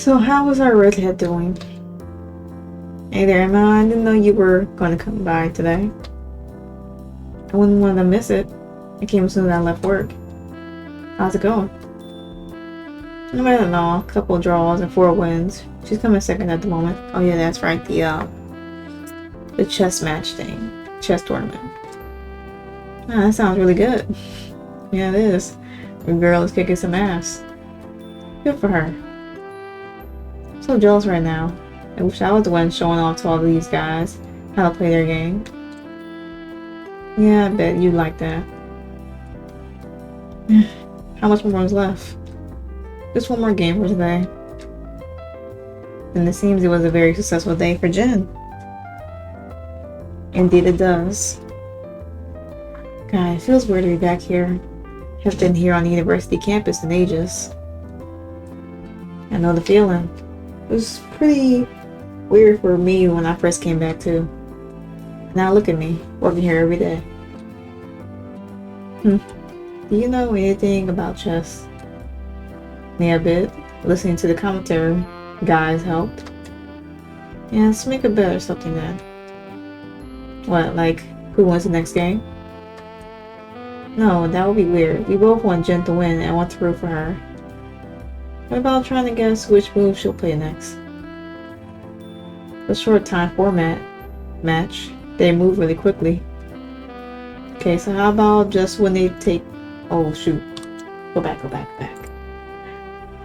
So how was our redhead doing? Hey there, Emma. I didn't know you were going to come by today. I wouldn't want to miss it. I came as soon as I left work. How's it going? I don't know. A couple draws and 4 wins. She's coming second at the moment. Oh yeah, that's right. The chess match thing. Chess tournament. Oh, that sounds really good. Yeah, it is. The girl is kicking some ass. Good for her. I'm so jealous right now. I wish I was the one showing off to all these guys how to play their game. Yeah, I bet you'd like that. How much more is left? Just one more game for today. And it seems it was a very successful day for Jen. Indeed it does. God, it feels weird to be back here. Have been here on the university campus in ages. I know the feeling. It was pretty weird for me when I first came back too. Now look at me, working here every day. Do you know anything about chess? Me a bit. Listening to the commentary guys helped. Yeah, let's make a bet or something then. What, like who wins the next game? No, that would be weird. We both want Jen to win and want to root for her. What about trying to guess which move she'll play next? A short time format match. They move really quickly. Okay, so how about just when they take... Oh shoot. Go back.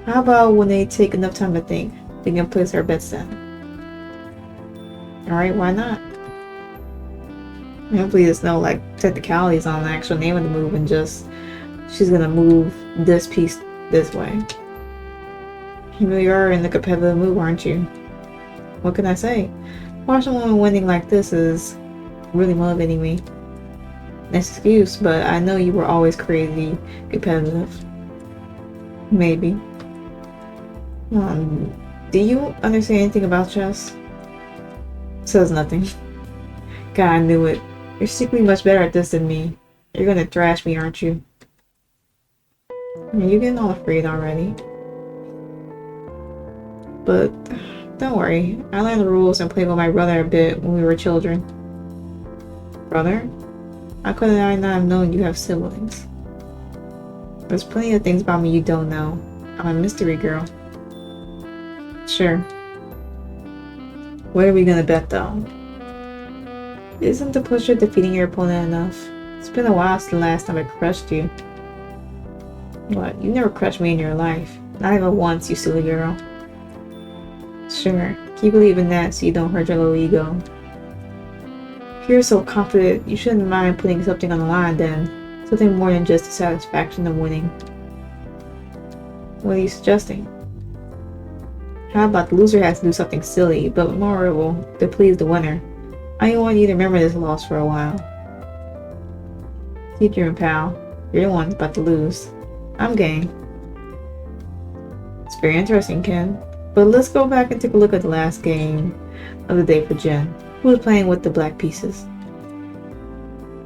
How about when they take enough time to think? We can place our bets then. Alright, why not? Hopefully there's no like technicalities on the actual name of the move and just she's gonna move this piece this way. You really are in the competitive move, aren't you? What can I say? Watching someone winning like this is really motivating me. Nice excuse, but I know you were always crazy competitive. Maybe. Do you understand anything about chess? Says nothing. God, I knew it. You're secretly much better at this than me. You're gonna thrash me, aren't you? You're getting all afraid already. But don't worry. I learned the rules and played with my brother a bit when we were children. Brother? How could I not have known you have siblings? There's plenty of things about me you don't know. I'm a mystery girl. Sure. What are we gonna bet though? Isn't the pusher defeating your opponent enough? It's been a while since the last time I crushed you. What? You never crushed me in your life. Not even once, you silly girl. Sure. Keep believing that so you don't hurt your little ego. If you're so confident, you shouldn't mind putting something on the line then. Something more than just the satisfaction of winning. What are you suggesting? How about the loser has to do something silly but memorable to please the winner? I want you to remember this loss for a while. Teacher and pal, you're the one about to lose. I'm game. It's very interesting, Ken. But let's go back and take a look at the last game of the day for Jen, who was playing with the black pieces.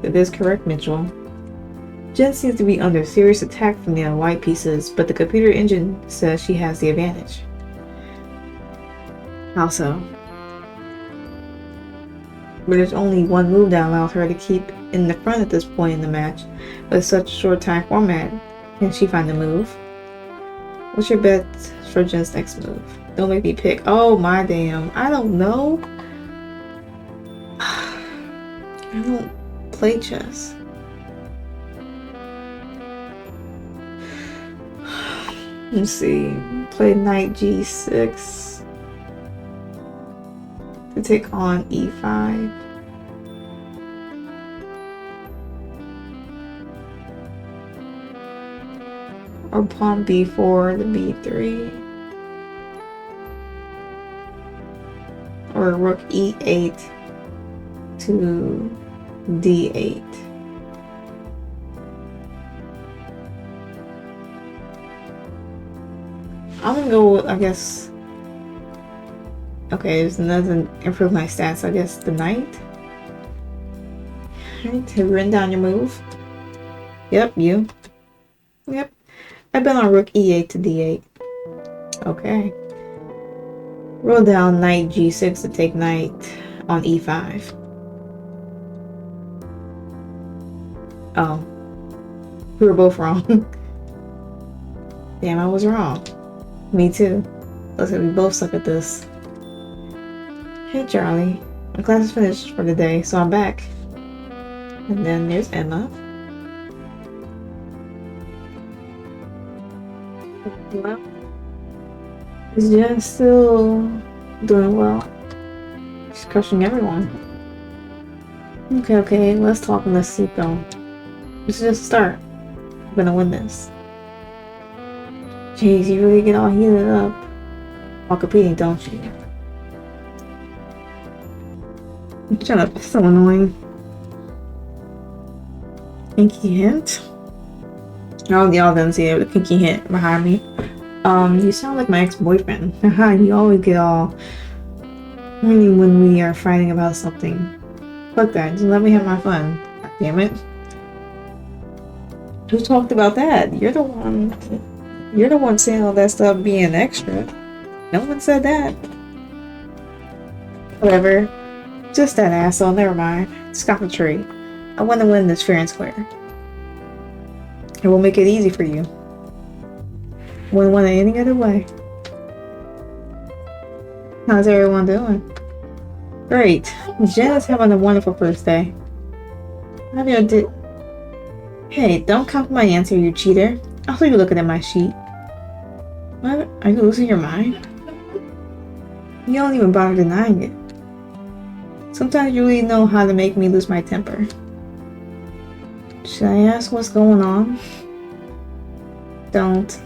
It is correct, Mitchell. Jen seems to be under serious attack from the white pieces, but the computer engine says she has the advantage. How so? But there's only one move that allows her to keep in the front at this point in the match. With such a short time format, can she find the move? What's your bet for Jen's next move? Don't make me pick. Oh my damn. I don't know. I don't play chess. Let's see. Play knight g6. To take on e5. Or pawn b4 to b3. Or rook e8 to d8. I'm gonna go with, I guess. Okay, there's nothing to improve my stats. I guess the knight. Alright, have you written down your move? Yep, you. Yep. I've been on rook e8 to d8. Okay. Roll down knight g6 to take knight on e5. Oh. We were both wrong. Damn, I was wrong. Me too. Looks like we both suck at this. Hey Charlie. My class is finished for the day, so I'm back. And then there's Emma. Well, is Jen still doing well? She's crushing everyone. Okay, let's talk and let's keep going. This is just a start. I'm gonna win this. Jeez, you really get all heated up while competing, don't you? Shut up, it's so annoying. Kinky hint? Oh, y'all didn't see it, the kinky hint behind me. You sound like my ex-boyfriend. Haha, you always get all horny when we are fighting about something. Fuck that, just let me have my fun. God damn it. Who talked about that? You're the one saying all that stuff being extra. No one said that. Whatever. Just that asshole, never mind. Just got the tree. I want to win this fair and square. It will make it easy for you. Wouldn't want it any other way. How's everyone doing? Great. Jen is having a wonderful first day. Hey, don't copy my answer, you cheater. I saw you looking at my sheet. What? Are you losing your mind? You don't even bother denying it. Sometimes you really know how to make me lose my temper. Should I ask what's going on? Don't.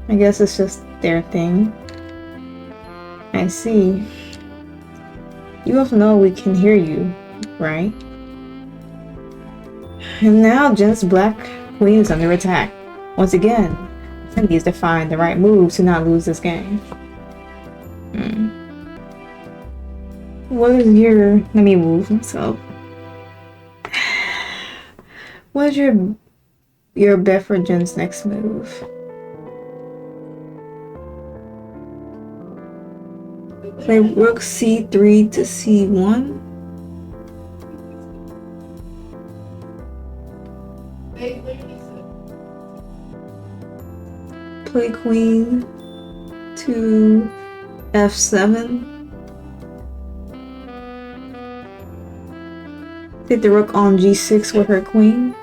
I guess it's just their thing. I see. You both know we can hear you, right? And now Jen's Black Queen is under attack. Once again, Jen needs to find the right move to not lose this game. What is your... Let me move myself. What is your bet for Jen's next move? Play rook c3 to c1. Play queen to f7. Take the rook on g6 with her queen.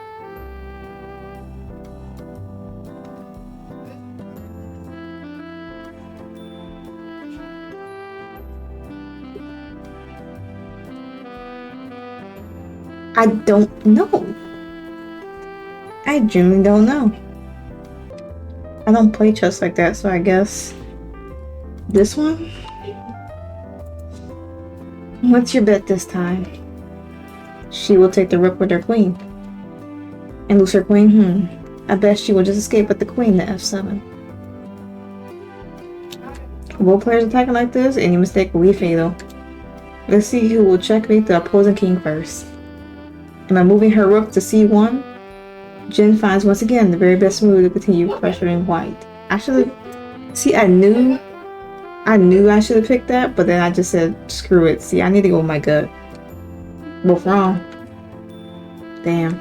I don't know. I genuinely don't know. I don't play chess like that, so I guess this one? What's your bet this time? She will take the rook with her queen. And lose her queen? I bet she will just escape with the queen to f7. Both players attacking like this, any mistake will be fatal. Let's see who will checkmate the opposing king first. Am I moving her rook to c1? Jen finds once again the very best move to continue pressuring white. I should have... See, I knew I should have picked that, but then I just said, screw it. See, I need to go with my gut. Both wrong. Damn.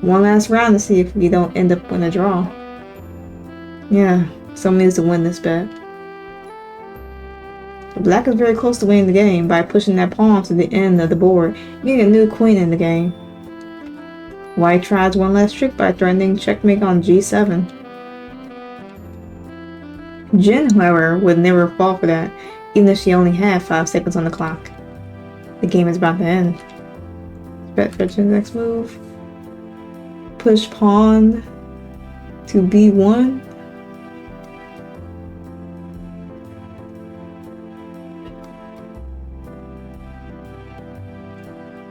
One last round to see if we don't end up in a draw. Yeah, someone needs to win this bet. Black is very close to winning the game by pushing that pawn to the end of the board, getting a new queen in the game. White tries one last trick by threatening checkmate on g7. Jen, however, would never fall for that, even if she only had 5 seconds on the clock. The game is about to end. Bet for Jen's next move. Push pawn to b1.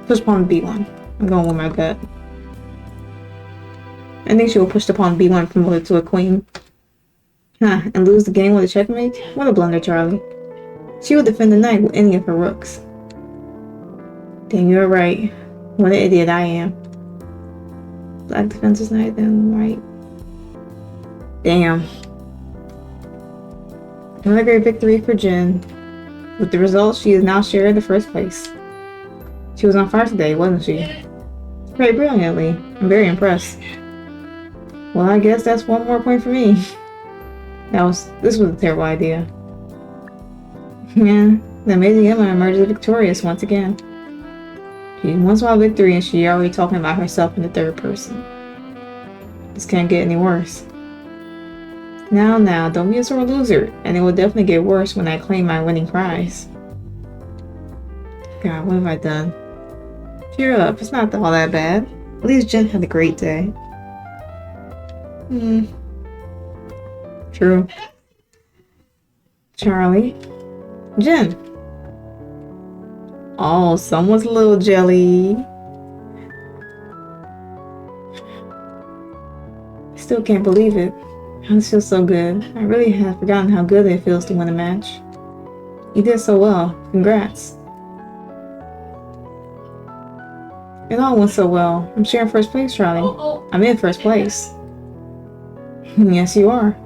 Push pawn b1. I'm going with my gut. I think she will push the pawn b1 promoted to a queen. And lose the game with a checkmate? What a blunder, Charlie. She will defend the knight with any of her rooks. Dang, you're right. What an idiot I am. Black defends his knight, then right. Damn. Another great victory for Jen. With the results, she is now shared the first place. She was on fire today, wasn't she? Very brilliantly. I'm very impressed. Well, I guess that's one more point for me. This was a terrible idea. Yeah, the amazing Emma emerges victorious once again. She once won victory and she already talking about herself in the third person. This can't get any worse. Now, don't be a sore loser, and it will definitely get worse when I claim my winning prize. God, what have I done? Cheer up, it's not all that bad. At least Jen had a great day. True. Charlie. Jen. Oh, someone's a little jelly. I still can't believe it. This feels so good. I really had forgotten how good it feels to win a match. You did so well. Congrats. It all went so well. I'm sharing first place, Charlie. I'm in first place. Yes, you are.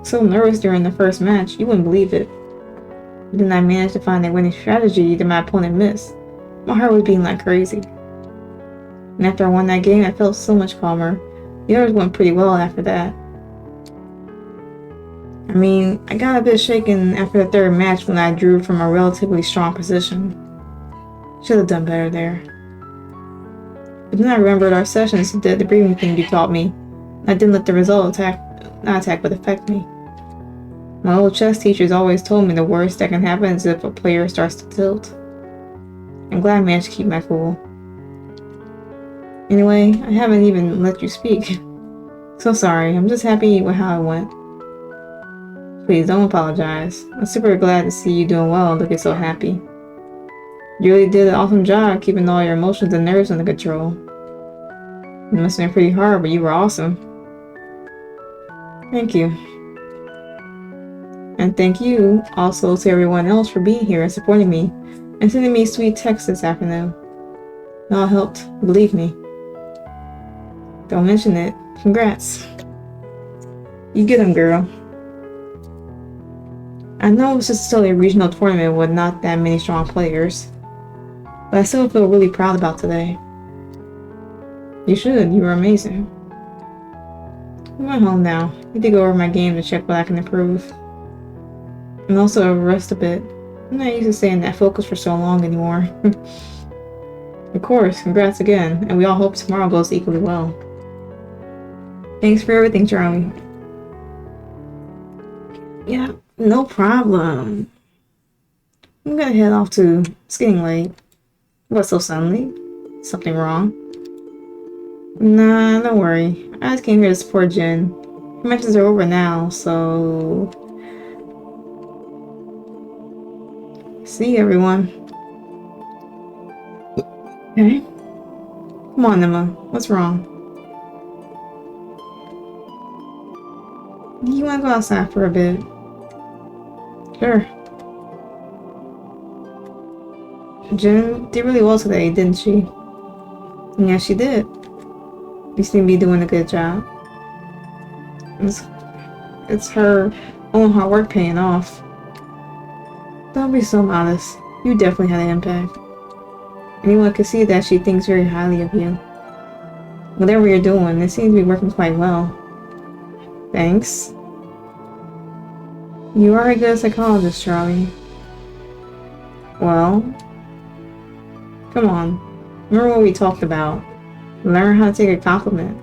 So nervous during the first match, you wouldn't believe it. But then I managed to find a winning strategy that my opponent missed. My heart was beating like crazy. And after I won that game, I felt so much calmer. The others went pretty well after that. I mean, I got a bit shaken after the third match when I drew from a relatively strong position. Should have done better there. But then I remembered our sessions did the breathing thing you taught me. I didn't let the result affect me. My old chess teachers always told me the worst that can happen is if a player starts to tilt. I'm glad I managed to keep my cool. Anyway, I haven't even let you speak. So sorry, I'm just happy with how it went. Please don't apologize. I'm super glad to see you doing well and looking so happy. You really did an awesome job keeping all your emotions and nerves under control. It must have been pretty hard, but you were awesome. Thank you. And thank you also to everyone else for being here and supporting me and sending me sweet texts this afternoon. It all helped, believe me. Don't mention it. Congrats. You get them, girl. I know it's just still a regional tournament with not that many strong players, but I still feel really proud about today. You should. You were amazing. I'm going home now. I need to go over my game to check what I can improve. And also rest a bit. I'm not used to staying that focused for so long anymore. Of course, congrats again, and we all hope tomorrow goes equally well. Thanks for everything, Charlie. Yeah, no problem. I'm gonna head off to... It's getting late. What, so suddenly? Something wrong? Nah, don't worry. I just came here to support Jen. Her matches are over now, so... See you, everyone. Okay. Come on, Emma. What's wrong? You want to go outside for a bit? Sure. Jen did really well today, didn't she? Yeah, she did. You seem to be doing a good job. It's her own hard work paying off. Don't be so modest. You definitely had an impact. Anyone can see that she thinks very highly of you. Whatever you're doing, it seems to be working quite well. Thanks. You are a good psychologist, Charlie. Well, come on. Remember what we talked about. Learn how to take a compliment.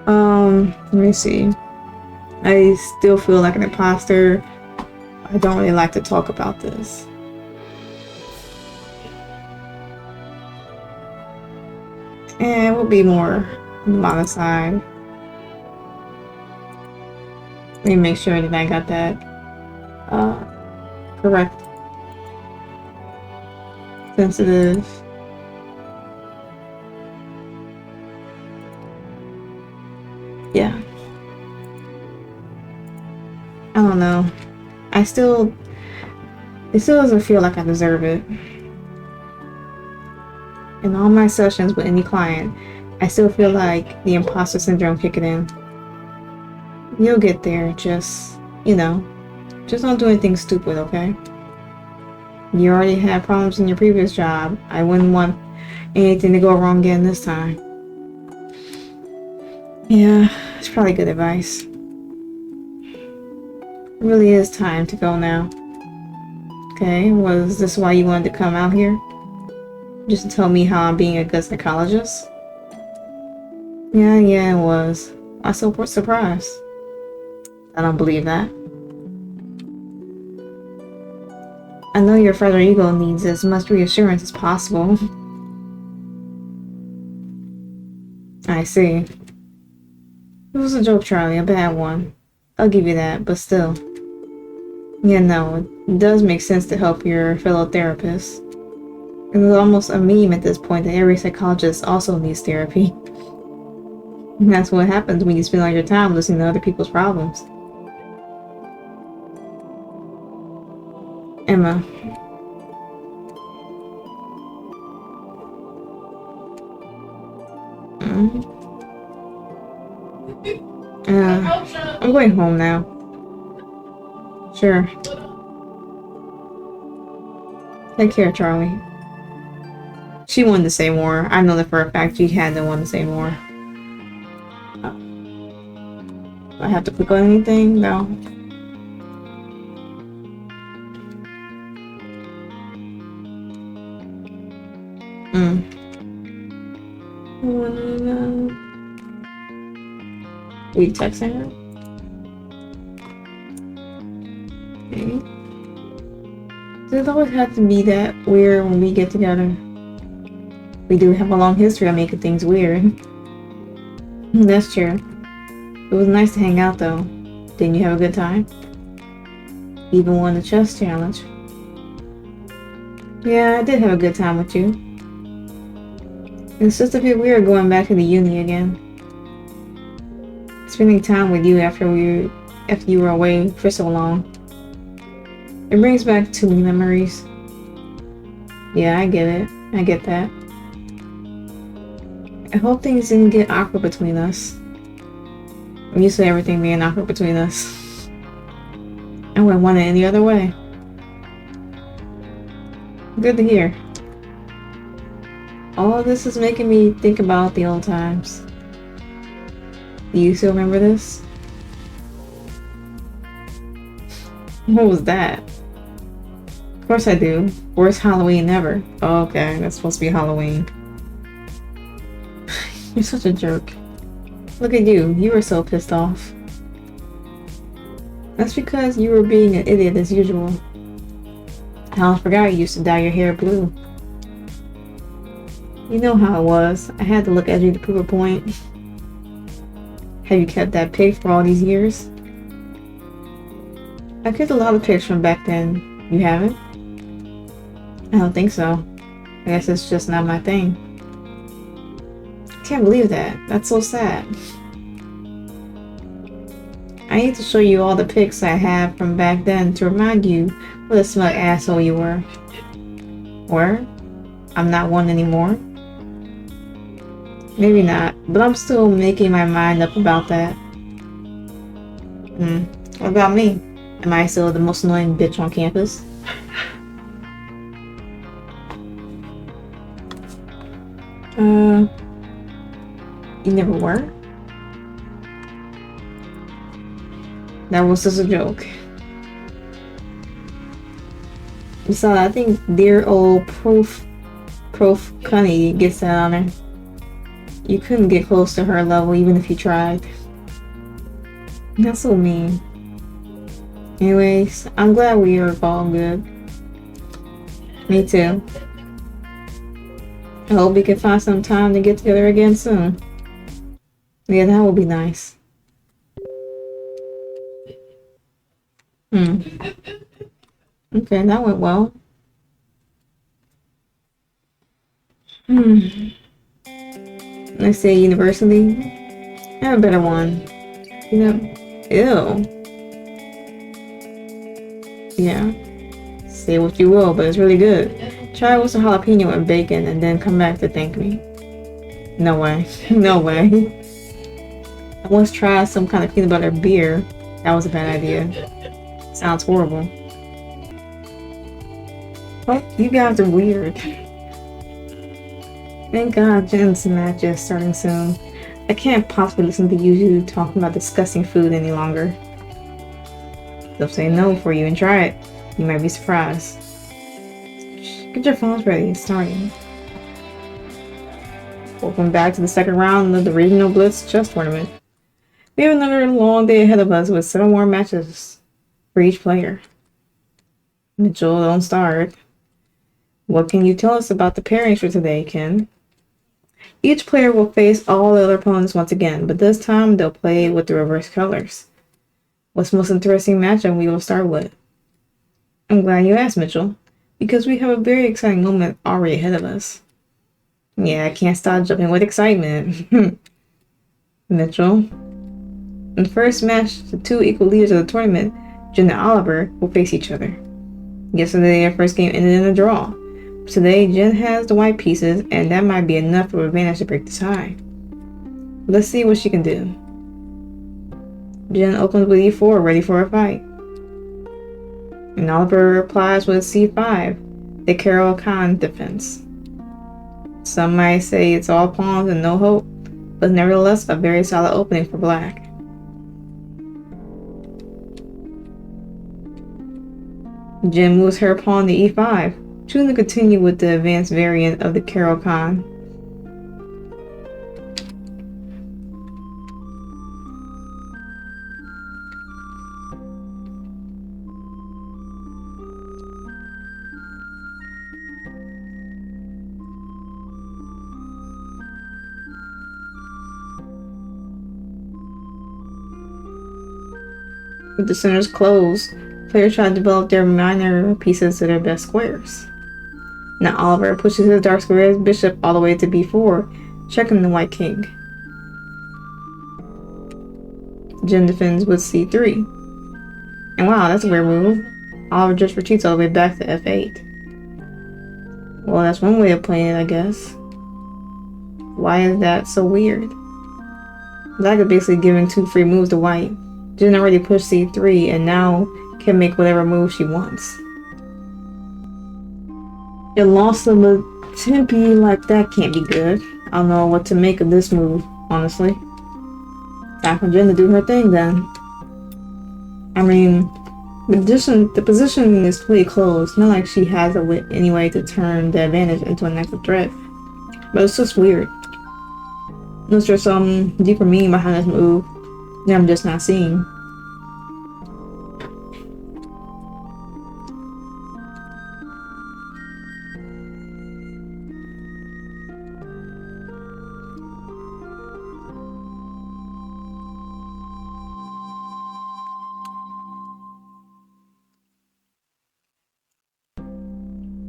Let me see. I still feel like an imposter. I don't really like to talk about this. And it will be more on the bottom side. Let me make sure that I got that correct. Sensitive. Yeah. I don't know. It still doesn't feel like I deserve it. In all my sessions with any client, I still feel like the imposter syndrome kicking in. You'll get there, just, you know, just don't do anything stupid, okay? You already had problems in your previous job. I wouldn't want anything to go wrong again this time. Yeah, it's probably good advice. It really is time to go now. Okay, was this why you wanted to come out here? Just to tell me how I'm being a good psychologist? Yeah, it was. I'm so surprised. I don't believe that. I know your fragile ego needs as much reassurance as possible. I see. It was a joke, Charlie, a bad one. I'll give you that, but still. Yeah, no, it does make sense to help your fellow therapists. It's almost a meme at this point that every psychologist also needs therapy. And that's what happens when you spend all your time listening to other people's problems. Emma. I'm going home now. Sure. Take care, Charlie. She wanted to say more. I know that for a fact she had to want to say more. Do I have to click on anything? No. Are you texting her? Okay. Does it always have to be that weird when we get together? We do have a long history of making things weird. That's true. It was nice to hang out though. Didn't you have a good time? Even won the chess challenge. Yeah, I did have a good time with you. It's just a bit weird going back to the uni again. Spending time with you after you were away for so long. It brings back too many memories. Yeah, I get it. I get that. I hope things didn't get awkward between us. I'm used to everything being awkward between us. I wouldn't want it any other way. Good to hear. All of this is making me think about the old times. Do you still remember this? What was that? Of course I do. Worst Halloween ever. Oh, okay, that's supposed to be Halloween. You're such a jerk. Look at you. You were so pissed off. That's because you were being an idiot as usual. I almost forgot you used to dye your hair blue. You know how it was. I had to look at you to prove a point. Have you kept that pic for all these years? I kept a lot of pics from back then. You haven't? I don't think so. I guess it's just not my thing. I can't believe that. That's so sad. I need to show you all the pics I have from back then to remind you what a smug asshole you were. Or? I'm not one anymore? Maybe not, but I'm still making my mind up about that. What about me? Am I still the most annoying bitch on campus? You never were? That was just a joke. Besides, I think dear old Prof Cunny gets that on her. You couldn't get close to her level even if you tried. That's so mean. Anyways, I'm glad we are all good. Me too. I hope we can find some time to get together again soon. Yeah, that would be nice. Okay, that went well. Next day, university. I have a better one. You know, ew. Yeah. Say what you will, but it's really good. Try it with some jalapeno and bacon and then come back to thank me. No way. No way. I once tried some kind of peanut butter beer. That was a bad idea. Sounds horrible. Oh, you guys are weird. Thank God Jen's match is starting soon. I can't possibly listen to you talking about disgusting food any longer. They'll say no for you and try it. You might be surprised. Get your phones ready, it's starting. Welcome back to the second round of the Regional Blitz Chess Tournament. We have another long day ahead of us with 7 more matches for each player. Mitchell, don't start. What can you tell us about the pairings for today, Ken? Each player will face all the other opponents once again, but this time they'll play with the reverse colors. What's the most interesting matchup we will start with? I'm glad you asked, Mitchell, because we have a very exciting moment already ahead of us. Yeah, I can't stop jumping with excitement. Mitchell. In the first match, the 2 equal leaders of the tournament, Jen and Oliver, will face each other. Yesterday, their first game ended in a draw. Today, Jen has the white pieces, and that might be enough of an advantage to break the tie. Let's see what she can do. Jen opens with e4, ready for a fight. And Oliver replies with c5, the Carol Khan defense. Some might say it's all pawns and no hope, but nevertheless a very solid opening for black. Jen moves her pawn to e5, choosing to continue with the advanced variant of the Carol Khan. With the centers closed, players try to develop their minor pieces to their best squares. Now Oliver pushes his dark square's bishop all the way to b4, checking the white king. Jen defends with c3. And wow, that's a weird move. Oliver just retreats all the way back to f8. Well, that's one way of playing it, I guess. Why is that so weird? Black is basically giving 2 free moves to white. Jen already pushed c3 and now can make whatever move she wants. It lost to the Tempe like that can't be good. I don't know what to make of this move, honestly. Time for Jen to do her thing then. I mean, the position is pretty close. Not like she has any way to turn the advantage into a negative threat. But it's just weird. Unless there's some deeper meaning behind this move that I'm just not seeing.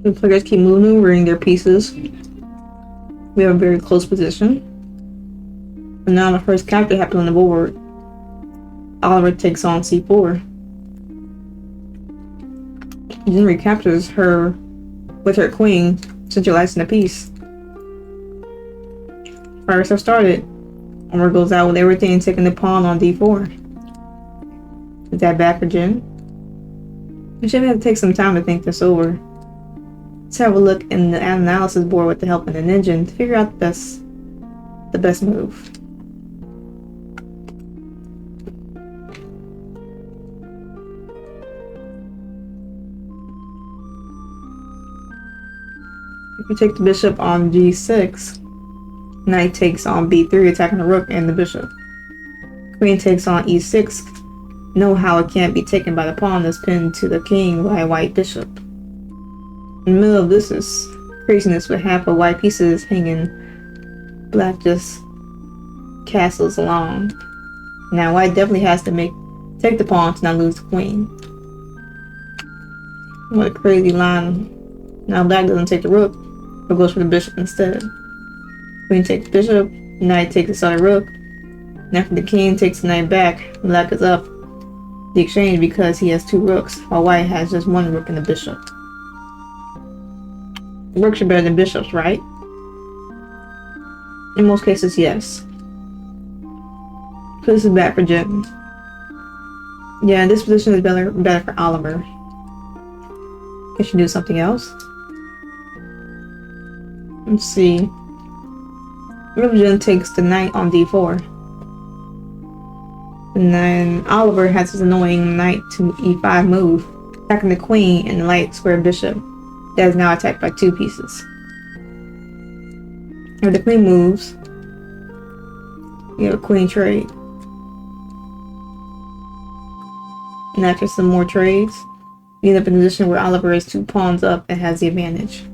The players keep maneuvering their pieces. We have a very close position. And now the first capture happened on the board. Oliver takes on c4. Jen recaptures her with her queen, centralizing the piece. Fireworks have started. Oliver goes out with everything, taking the pawn on d4. Is that bad for Jen? We should have to take some time to think this over. Let's have a look in the analysis board with the help of an engine to figure out the best move. If you take the bishop on g6, knight takes on b3, attacking the rook and the bishop. Queen takes on e6. Know how it can't be taken by the pawn that's pinned to the king by a white bishop. In the middle of this is craziness with half of white pieces hanging. Black just castles along. Now white definitely has to take the pawn to not lose the queen. What a crazy line. Now black doesn't take the rook, but goes for the bishop instead. Queen takes bishop, knight takes the other rook. And after the king takes the knight back, black is up the exchange because he has 2 rooks, while white has just 1 rook and a bishop. Rooks are better than bishops, right? In most cases, yes. So this is bad for Jen. Yeah, this position is better for Oliver. Can she do something else? Let's see. What if Jen takes the knight on d4? And then Oliver has his annoying knight to e5 move, attacking the queen and the light square bishop that is now attacked by 2 pieces. If the queen moves, you have a queen trade. And after some more trades, you end up in a position where Oliver is 2 pawns up and has the advantage.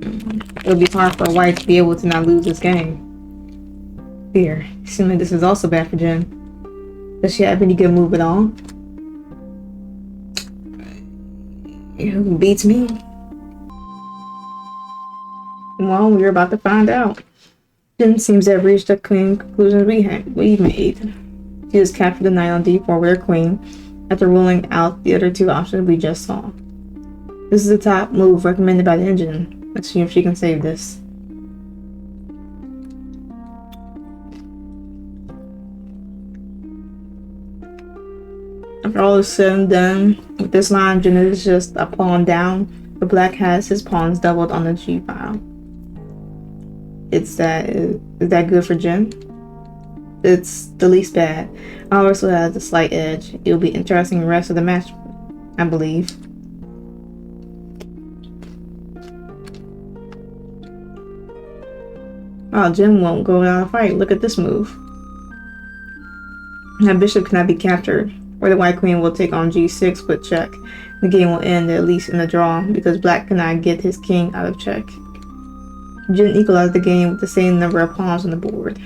It would be hard for a white to be able to not lose this game. Here, assuming this is also bad for Jen. Does she have any good move at all? Who beats me? Well, we're about to find out. Jen seems to have reached the conclusions we made. She just captured the knight on d4 with her queen after ruling out the other 2 options we just saw. This is the top move recommended by the engine. Let's see if she can save this. After all is said and done, with this line, Jen is just a pawn down, but Black has his pawns doubled on the G file. Is that good for Jen? It's the least bad. Oliver still has a slight edge. It'll be interesting the rest of the match, I believe. Oh, Jen won't go without a fight. Look at this move. Now bishop cannot be captured, or the white queen will take on g6 with check. The game will end at least in a draw because Black cannot get his king out of check. Jen equalized the game with the same number of pawns on the board.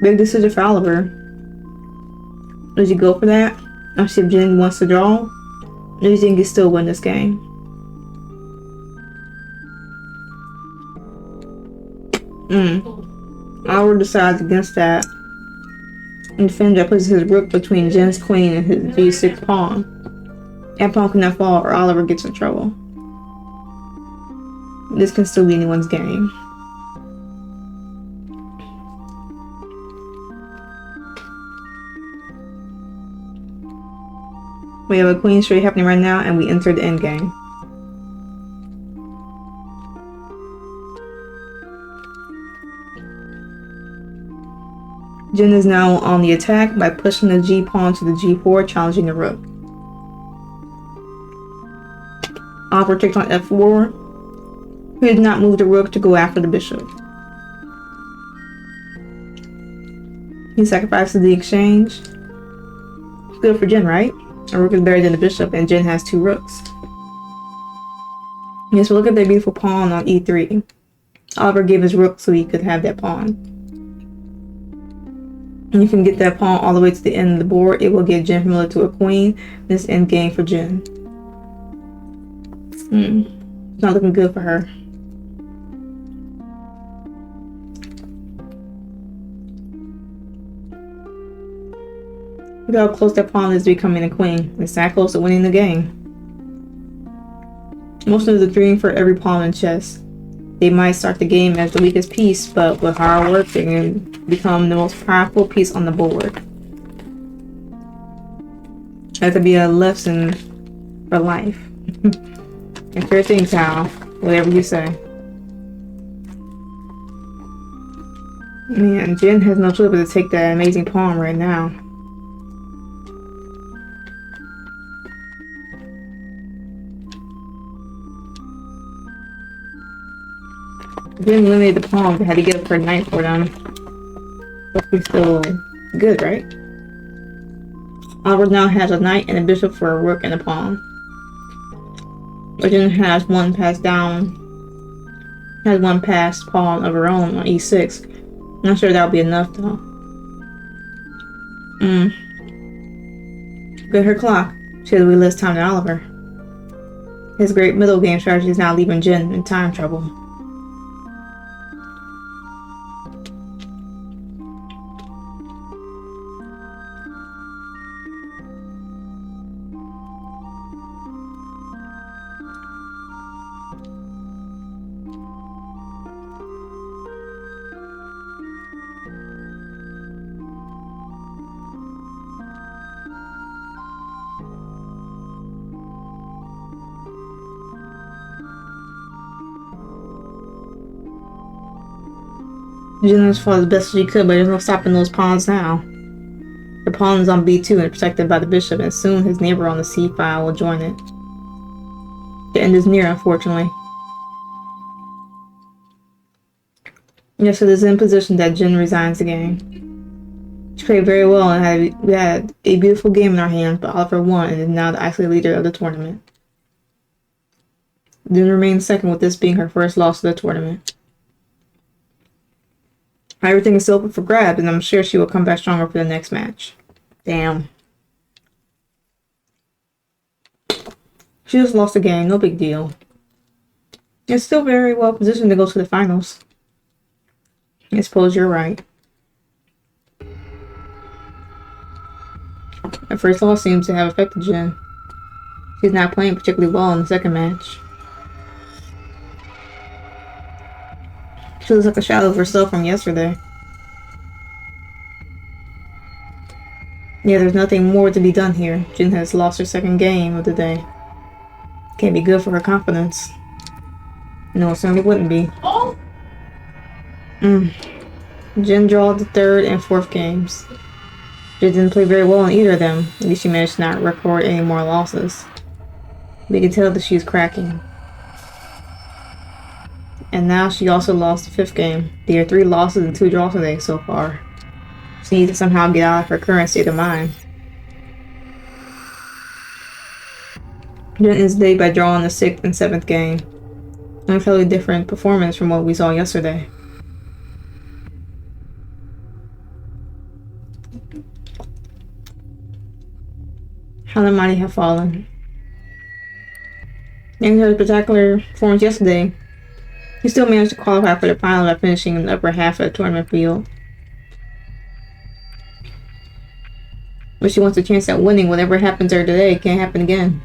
Big decision for Oliver. Does he go for that? Or see if Jen wants to draw? Or do you think he still win this game? Oliver decides against that. And defender puts his rook between Jen's queen and his g6 pawn. That pawn cannot fall or Oliver gets in trouble. This can still be anyone's game. We have a queen straight happening right now and we enter the endgame. Jen is now on the attack by pushing the G pawn to the G4, challenging the rook. Oliver takes on F4. He did not move the rook to go after the bishop. He sacrifices the exchange. It's good for Jen, right? A rook is better than the bishop, and Jen has 2 rooks. Yes, so look at that beautiful pawn on e3. Oliver gave his rook so he could have that pawn. And you can get that pawn all the way to the end of the board. It will get Jen promoted to a queen. This end game for Jen. It's not looking good for her. Look how close that pawn is to becoming a queen. It's that close to winning the game. Most of the dream for every pawn in chess. They might start the game as the weakest piece, but with hard work, they can become the most powerful piece on the board. That could be a lesson for life. And fair thing, pal. Whatever you say. Man, Jen has no choice but to take that amazing pawn right now. Jen eliminated the pawn, but had to get up her knight for them. Hopefully still good, right? Oliver now has a knight and a bishop for a rook and a pawn. But Jen has one passed pawn of her own on e6. Not sure that'll be enough though. Look at her clock. She has way less time than Oliver. His great middle game strategy is now leaving Jen in time trouble. Jin fought as best as she could, but there's no stopping those pawns now. The pawn is on B2 and protected by the bishop, and soon his neighbor on the C file will join it. The end is near, unfortunately. Yes, it is in position that Jin resigns the game. She played very well and we had a beautiful game in our hands, but Oliver won and is now the isolated leader of the tournament. Jin remains second, with this being her first loss of the tournament. Everything is still open for grabs, and I'm sure she will come back stronger for the next match. Damn. She just lost the game, no big deal. It's still very well positioned to go to the finals. I suppose you're right. Her first loss seems to have affected Jin. She's not playing particularly well in the second match. She looks like a shadow of herself from yesterday. Yeah, there's nothing more to be done here. Jin has lost her second game of the day. Can't be good for her confidence. No, it certainly wouldn't be. Jin drawed the third and fourth games. Jin didn't play very well in either of them. At least she managed to not record any more losses. We can tell that she's cracking. And now she also lost the fifth game. There are 3 losses and 2 draws today so far. She needs to somehow get out of her current state of mind. Jin ends the day by drawing the 6th and 7th game. An entirely different performance from what we saw yesterday. How the mighty have fallen. In her spectacular performance yesterday, he still managed to qualify for the final by finishing in the upper half of the tournament field. But she wants a chance at winning. Whatever happens to her today can't happen again.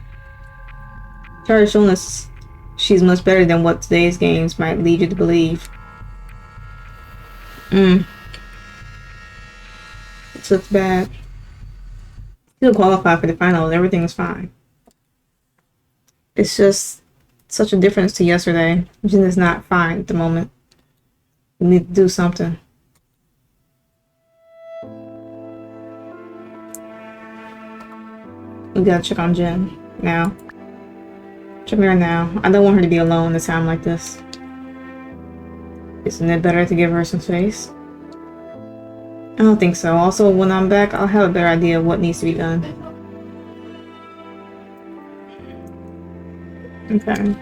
She already shown us she's much better than what today's games might lead you to believe. It looks bad. Still qualify for the final. Everything is fine. It's just such a difference to yesterday. Jin is not fine at the moment. We need to do something. We gotta check on Jin now. Check her now. I don't want her to be alone at a time like this. Isn't it better to give her some space? I don't think so. Also, when I'm back, I'll have a better idea of what needs to be done. Okay.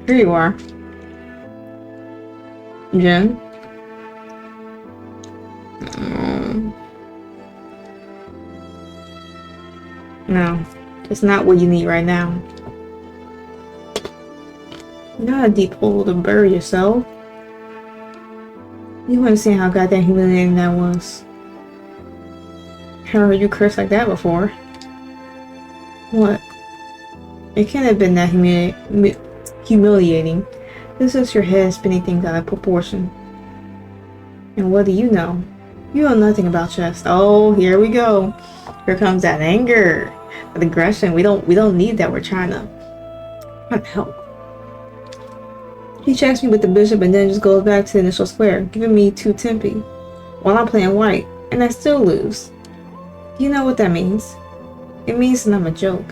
Here you are. Jin. No, it's not what you need right now. Not a deep hole to bury yourself. You understand how goddamn humiliating that was. I heard you curse like that before. What? It can't have been that humiliating. This is your head spinning things out of proportion. And what do you know? You know nothing about chess. Oh, here we go. Here comes that anger, that aggression. We don't need that. We're trying to help. He checks me with the bishop and then just goes back to the initial square, giving me 2 tempi, while I'm playing white, and I still lose. You know what that means? It means that I'm a joke.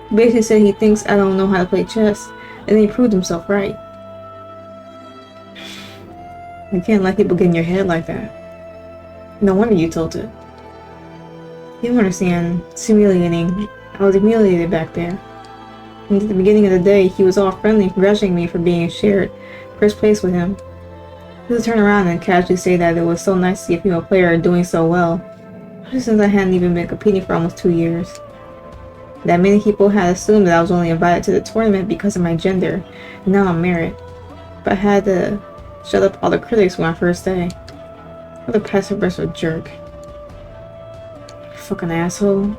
He basically said he thinks I don't know how to play chess, and then he proved himself right. You can't let people get in your head like that. No wonder you tilted. You don't understand. It's humiliating. I was humiliated back there. And at the beginning of the day, he was all friendly, congratulating me for being shared first place with him. He would turn around and casually say that it was so nice to see a female player doing so well, especially since I hadn't even been competing for almost 2 years. That many people had assumed that I was only invited to the tournament because of my gender, and now I'm married. But I had to shut up all the critics when I first day. What a passive-aggressive jerk. Fucking asshole.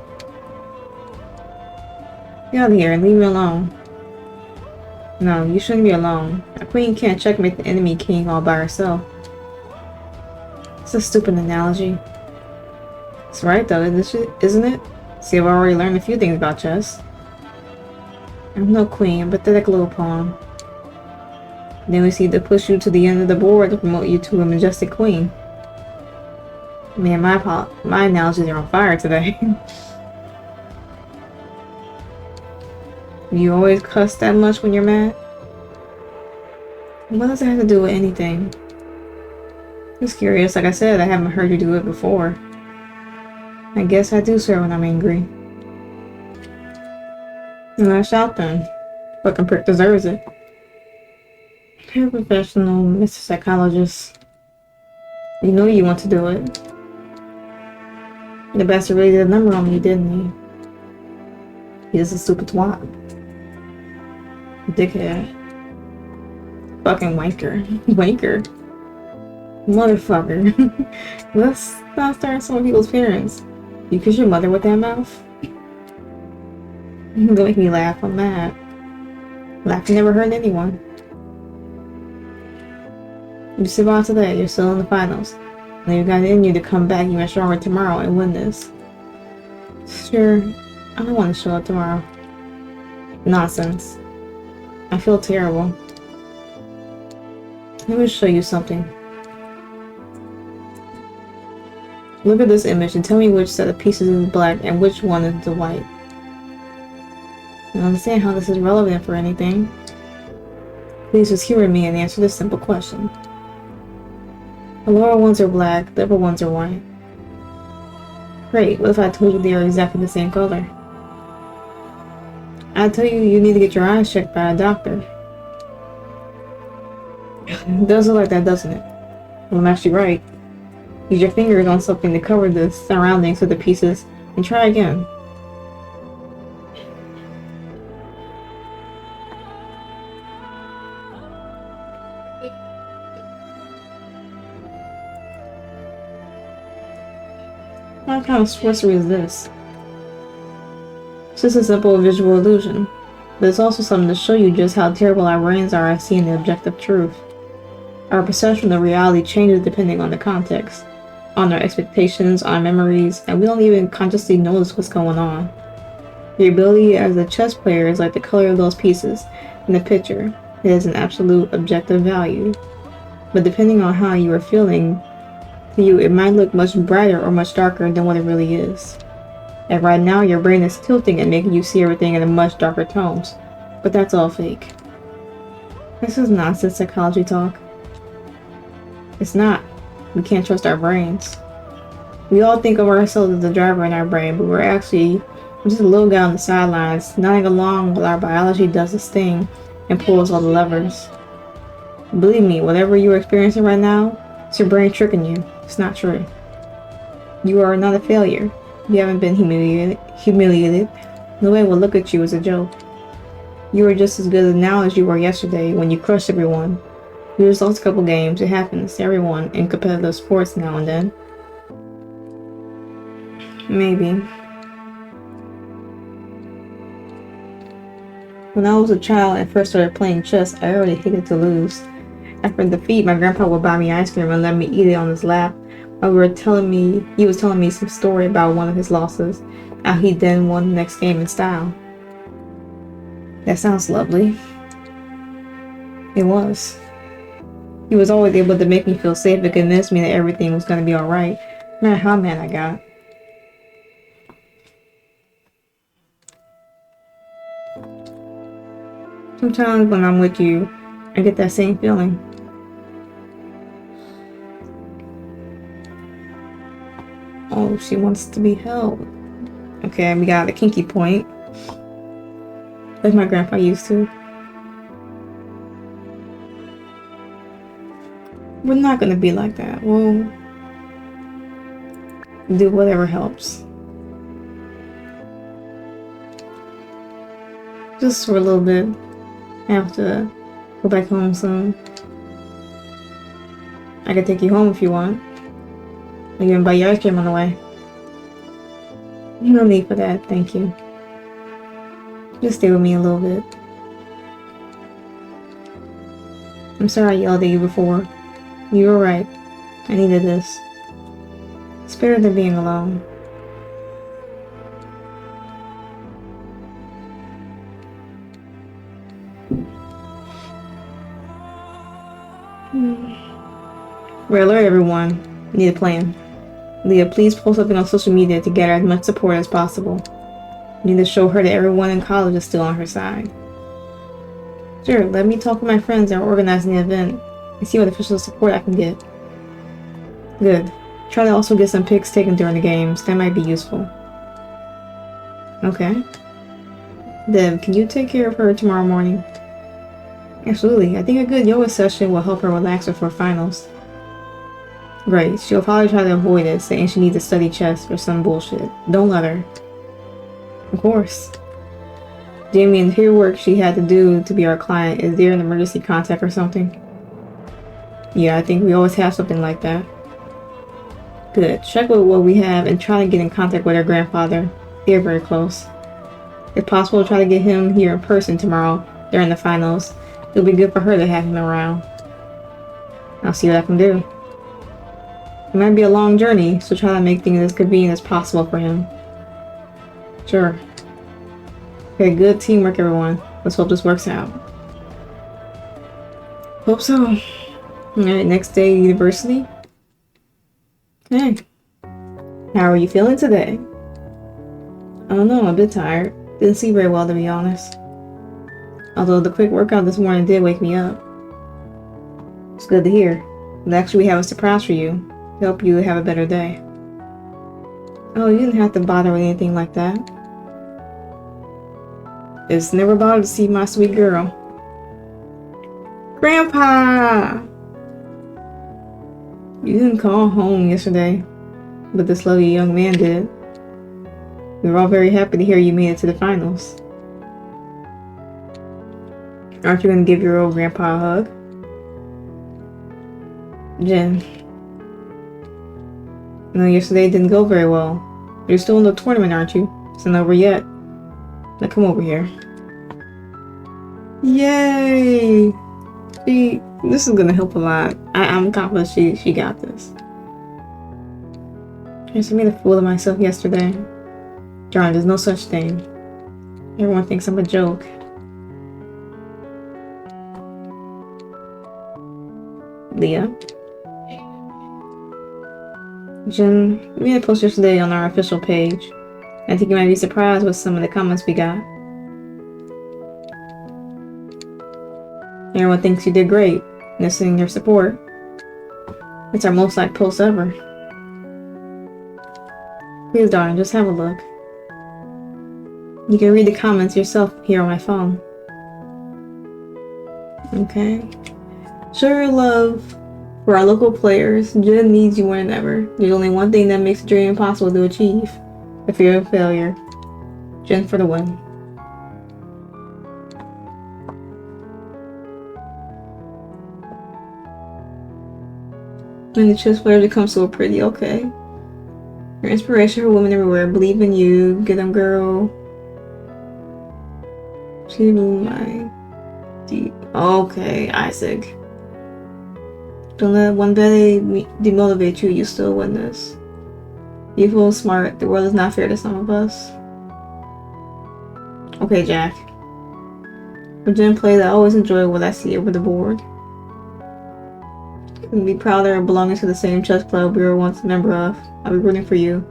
Get out of here and leave me alone. No, you shouldn't be alone. A queen can't checkmate the enemy king all by herself. It's a stupid analogy. It's right though, isn't it? See, I've already learned a few things about chess. I'm no queen, I'm a pathetic little pawn. Then we see to push you to the end of the board to promote you to a majestic queen. Man, my analogies are on fire today. You always cuss that much when you're mad? What does it have to do with anything? Just curious. Like I said, I haven't heard you do it before. I guess I do swear when I'm angry. And I shout then. Fucking prick deserves it. You're a professional, Mr. Psychologist. You know you want to do it. The bastard really did a number on me, didn't he? He's a stupid twat. Dickhead. Fucking wanker. Wanker. Motherfucker. Let's not start some people's parents. You kiss your mother with that mouth? You're gonna make me laugh. I'm mad. Laughing never hurt anyone. You survived today. You're still in the finals. And you got it in you to come back even stronger tomorrow and win this. Sure, I don't want to show up tomorrow. Nonsense. I feel terrible. Let me show you something. Look at this image and tell me which set of pieces is black and which one is the white. I don't understand how this is relevant for anything. Please just humor me and answer this simple question. The lower ones are black, the upper ones are white. Great, what if I told you they are exactly the same color? I tell you, you need to get your eyes checked by a doctor. It does look like that, doesn't it? Well, I'm actually right. Use your fingers on something to cover the surroundings of the pieces and try again. What kind of sorcery is this? It's just a simple visual illusion, but it's also something to show you just how terrible our brains are at seeing the objective truth. Our perception of reality changes depending on the context, on our expectations, on memories, and we don't even consciously notice what's going on. Your ability as a chess player is like the color of those pieces in the picture. It has an absolute objective value. But depending on how you are feeling, to you it might look much brighter or much darker than what it really is. And right now your brain is tilting and making you see everything in a much darker tones. But that's all fake. This is nonsense psychology talk. It's not. We can't trust our brains. We all think of ourselves as the driver in our brain, but we're just a little guy on the sidelines, nodding along while our biology does its thing and pulls all the levers. Believe me, whatever you're experiencing right now, it's your brain tricking you. It's not true. You are not a failure. You haven't been humiliated. Nobody will look at you as a joke. You are just as good now as you were yesterday when you crushed everyone. You just lost a couple games. It happens to everyone in competitive sports now and then. Maybe. When I was a child and first started playing chess, I already hated to lose. After defeat, my grandpa would buy me ice cream and let me eat it on his lap. He was telling me some story about one of his losses, how he then won the next game in style. That sounds lovely. It was. He was always able to make me feel safe and convince me that everything was going to be alright, no matter how mad I got. Sometimes when I'm with you, I get that same feeling. Oh, she wants to be held. Okay, we got a kinky point. Like my grandpa used to. We're not gonna be like that. We'll do whatever helps. Just for a little bit. I have to go back home soon. I can take you home if you want. I can buy you ice cream on the way. No need for that, thank you. Just stay with me a little bit. I'm sorry I yelled at you before. You were right. I needed this. It's better than being alone. We're alert, everyone. Need a plan. Leah, please post something on social media to gather as much support as possible. We need to show her that everyone in college is still on her side. Sure, let me talk with my friends that are organizing the event and see what official support I can get. Good. Try to also get some pics taken during the games. That might be useful. Okay. Deb, can you take care of her tomorrow morning? Absolutely. I think a good yoga session will help her relax before finals. Great. She'll probably try to avoid it, saying she needs to study chess or some bullshit. Don't let her. Of course. Jamie, and here work she had to do to be our client. Is there an emergency contact or something? Yeah, I think we always have something like that. Good. Check with what we have and try to get in contact with her grandfather. They're very close. If possible, try to get him here in person tomorrow during the finals. It'll be good for her to have him around. I'll see what I can do. It might be a long journey, so try to make things as convenient as possible for him. Sure. Okay, good teamwork, everyone. Let's hope this works out. Hope so. Alright, next day at university. Hey. How are you feeling today? I don't know, I'm a bit tired. Didn't sleep very well, to be honest. Although the quick workout this morning did wake me up. It's good to hear. And actually, we have a surprise for you. To help you have a better day. Oh, you didn't have to bother with anything like that. It's never bothered to see my sweet girl. Grandpa! You didn't call home yesterday, but this lovely young man did. We were all very happy to hear you made it to the finals. Aren't you going to give your old grandpa a hug? Jen. No, yesterday didn't go very well. You're still in the tournament, aren't you? It's not over yet. Now come over here. Yay! This is gonna help a lot. I'm confident she got this. I just made a fool of myself yesterday. Darn, there's no such thing. Everyone thinks I'm a joke. Leah. Jen, we had a post yesterday on our official page. I think you might be surprised with some of the comments we got. Everyone thinks you did great, and they're sending their support. It's our most liked post ever. Please, darling, just have a look. You can read the comments yourself here on my phone. Okay. Show your love for our local players. Jen needs you more than ever. There's only one thing that makes a dream impossible to achieve. The fear of failure. Jen for the win. And the chess players become so pretty. Okay. Your inspiration for women everywhere. Believe in you. Get them, girl. She blew my deep. Okay, Isaac. Don't let one day demotivate you. You still win this. Beautiful, smart. The world is not fair to some of us. Okay, Jack. When Jen plays, I always enjoy what I see over the board. Couldn't be prouder of belonging to the same chess club we were once a member of. I'll be rooting for you.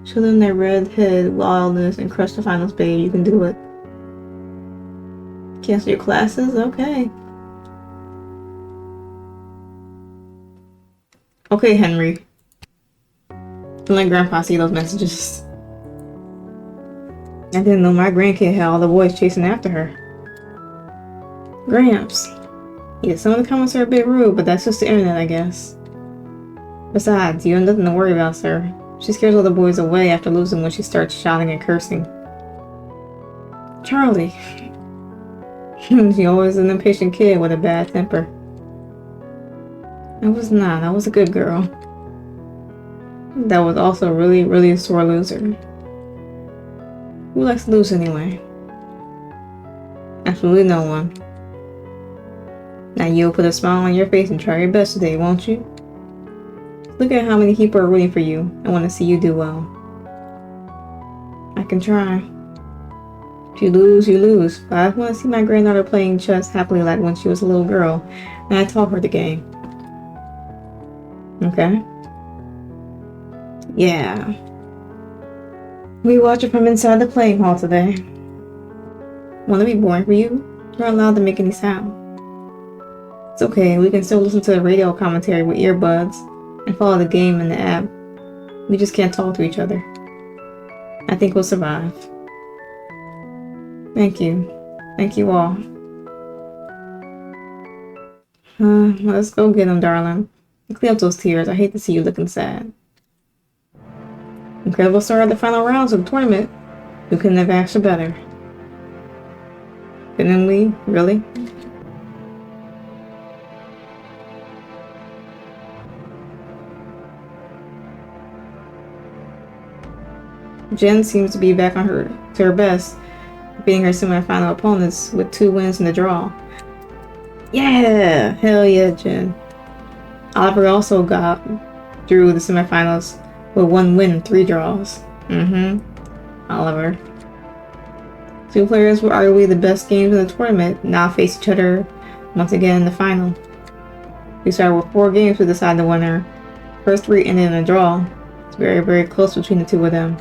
Show them their redhead wildness and crush the final spade. You can do it. Cancel your classes? Okay. Okay, Henry. Don't let Grandpa see those messages. I didn't know my grandkid had all the boys chasing after her. Gramps. Yeah, some of the comments are a bit rude, but that's just the internet, I guess. Besides, you have nothing to worry about, sir. She scares all the boys away after losing when she starts shouting and cursing. Charlie. She's always an impatient kid with a bad temper. I was not. I was a good girl. That was also a really, really sore loser. Who likes to lose anyway? Absolutely no one. Now you'll put a smile on your face and try your best today, won't you? Look at how many people are rooting for you. I want to see you do well. I can try. If you lose, you lose. But I want to see my granddaughter playing chess happily like when she was a little girl, and I taught her the game. Okay. Yeah. We watch it from inside the playing hall today. Won't it be boring for you? You're not allowed to make any sound. It's okay, we can still listen to the radio commentary with earbuds and follow the game in the app. We just can't talk to each other. I think we'll survive. Thank you. Thank you all. Let's go get him, darling. Clean up those tears. I hate to see you looking sad. Incredible start of the final rounds of the tournament. We couldn't have asked for better. Couldn't we? Really? Jen seems to be back on to her best, beating her semi-final opponents with 2 wins in the draw. Yeah! Hell yeah, Jen. Oliver also got through the semifinals with 1 win and 3 draws. Oliver. 2 players were arguably the best games in the tournament now face each other once again in the final. We started with 4 games to decide the winner. First 3 ended in a draw. It's very, very close between the 2 of them.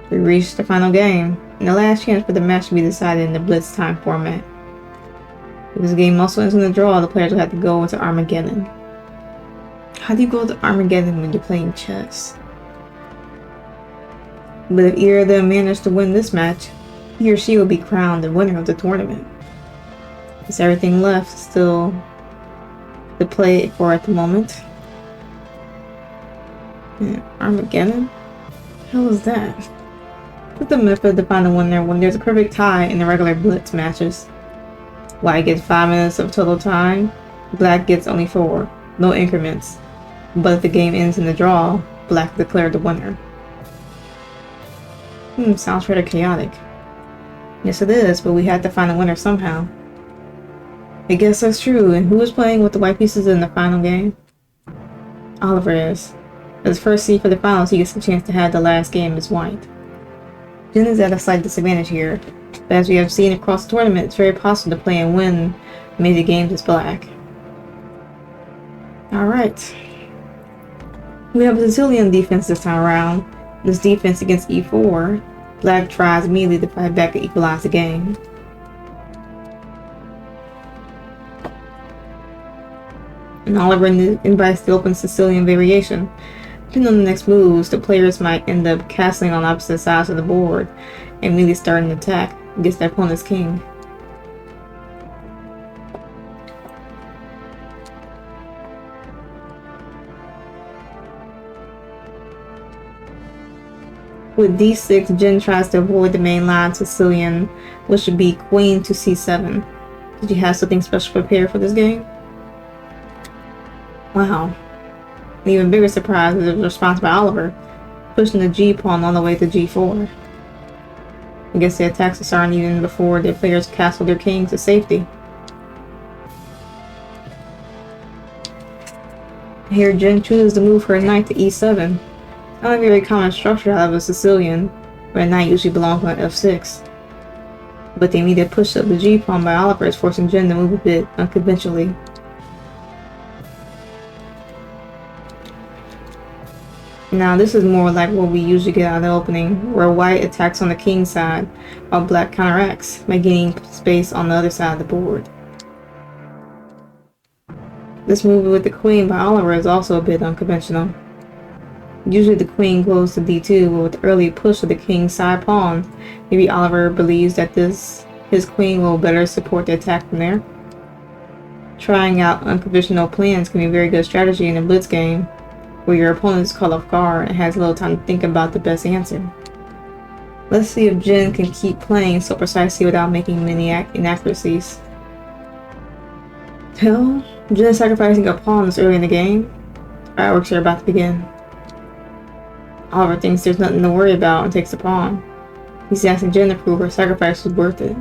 We reached the final game, and the last chance for the match to be decided in the Blitz time format. If this game also ends in a draw, the players will have to go into Armageddon. How do you go to Armageddon when you're playing chess? But if either of them manage to win this match, he or she will be crowned the winner of the tournament. Is everything left still to play for at the moment? Armageddon? How is that? What's the method to find a winner when there's a perfect tie in the regular Blitz matches? White gets 5 minutes of total time, Black gets only 4, no increments. But if the game ends in a draw, Black declared the winner. Sounds rather chaotic. Yes it is, but we had to find a winner somehow. I guess that's true, and who is playing with the white pieces in the final game? Oliver is. As first seed for the finals, he gets the chance to have the last game as white. Jen is at a slight disadvantage here, but as we have seen across the tournament, it's very possible to play and win many games as Black. Alright. We have a Sicilian defense this time around. This defense against e4, Black tries immediately to fight back and equalize the game. And Oliver invites the open Sicilian variation. Depending on the next moves, the players might end up castling on opposite sides of the board and immediately start an attack against their opponent's king. With d6, Jen tries to avoid the main line Sicilian, which would be queen to c7. Did you have something special prepared for this game? Wow. An even bigger surprise is the response by Oliver, pushing the g-pawn all the way to g4. I guess the attacks are starting even before the players castle their king to safety. Here Jen chooses to move her knight to e7. Not a very common structure out of a Sicilian, where a knight usually belongs on f6. But the immediate push of the g-pawn by Oliver is forcing Jen to move a bit unconventionally. Now this is more like what we usually get out of the opening, where white attacks on the king side, while black counteracts by gaining space on the other side of the board. This move with the queen by Oliver is also a bit unconventional. Usually the queen goes to d2, but with the early push of the king's side pawn, maybe Oliver believes that his queen will better support the attack from there. Trying out unconventional plans can be a very good strategy in a blitz game, where your opponent is caught off guard and has little time to think about the best answer. Let's see if Jen can keep playing so precisely without making many inaccuracies. Hell, Jen is sacrificing a pawn this early in the game. Fireworks are about to begin. Oliver thinks there's nothing to worry about and takes the pawn. He's asking Jen to prove her sacrifice was worth it.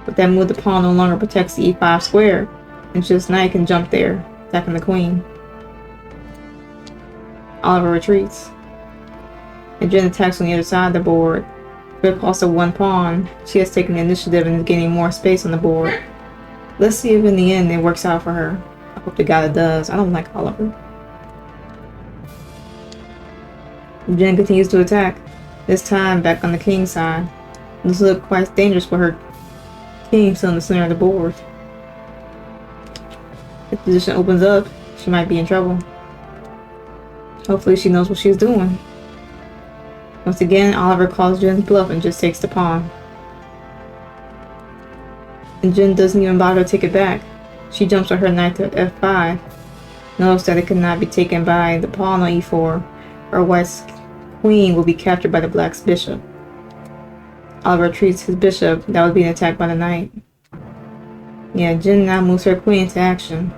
With that move, the pawn no longer protects the e5 square, and just knight can jump there, attacking the queen. Oliver retreats, and Jen attacks on the other side of the board, For the cost of 1 pawn, she has taken the initiative and is gaining more space on the board. Let's see if in the end it works out for her. I hope to God it does. I don't like Oliver. Jen continues to attack, this time back on the king side. This looks quite dangerous for her king still in the center of the board. If the position opens up, she might be in trouble. Hopefully she knows what she's doing. Once again, Oliver calls Jen's bluff and just takes the pawn. And Jen doesn't even bother to take it back. She jumps on her knight to f5. Notice that it cannot be taken by the pawn on e4, or white's queen will be captured by the black's bishop. Oliver retreats his bishop, that was being attacked by the knight. Yeah, Jen now moves her queen into action.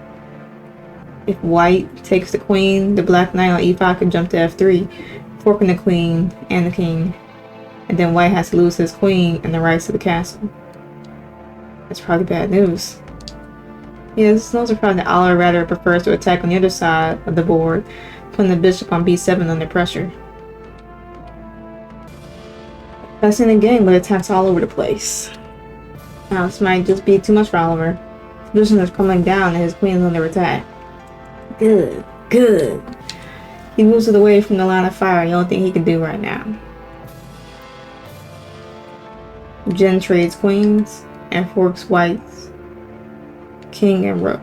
If white takes the queen, the black knight on e5 can jump to f3, forking the queen and the king. And then white has to lose his queen and the rights to the castle. That's probably bad news. Yeah, it's no surprise that Oliver rather prefers to attack on the other side of the board, putting the bishop on b7 under pressure. That's in the game, but attacks all over the place. Now, this might just be too much for Oliver. His position is coming down and his queen is under attack. Good, good. He moves it away from the line of fire, the only thing he can do right now. Jen trades queens and forks white's king and rook.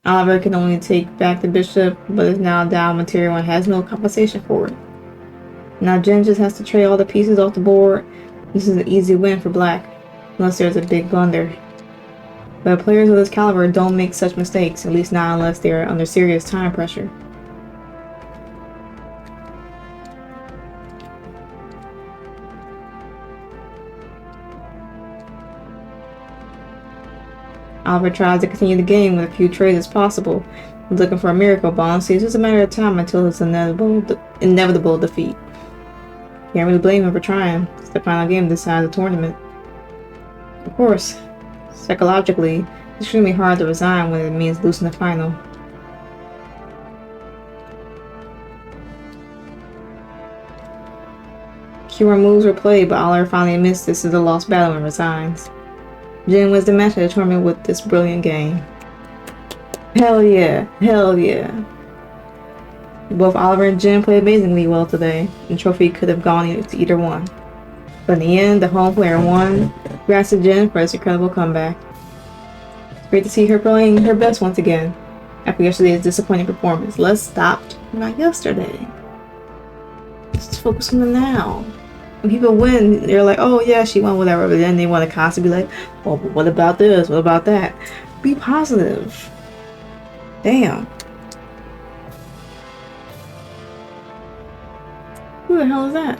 Oliver can only take back the bishop, but is now down material and has no compensation for it. Now Jen just has to trade all the pieces off the board. This is an easy win for black, unless there's a big blunder. But players of this caliber don't make such mistakes, at least not unless they're under serious time pressure. Oliver tries to continue the game with a few trades as possible. He's looking for a miracle ball and sees it's just a matter of time until his inevitable defeat. Can't really blame him for trying. It's the final game to decide the tournament. Of course, psychologically, it's extremely hard to resign when it means losing the final. Fewer moves were played, but Oliver finally admits this is a lost battle and resigns. Jen wins the match of the tournament with this brilliant game. Hell yeah, hell yeah. Both Oliver and Jen played amazingly well today, and the trophy could have gone to either one. But in the end, the home player won. Congrats to Jen for this incredible comeback. It's great to see her playing her best once again, after yesterday's disappointing performance. Let's stop talking about yesterday. Let's focus on the now. When people win, they're like, oh yeah, she won, whatever, but then they want to constantly be like, oh, but what about this? What about that? Be positive. Damn. Who the hell is that?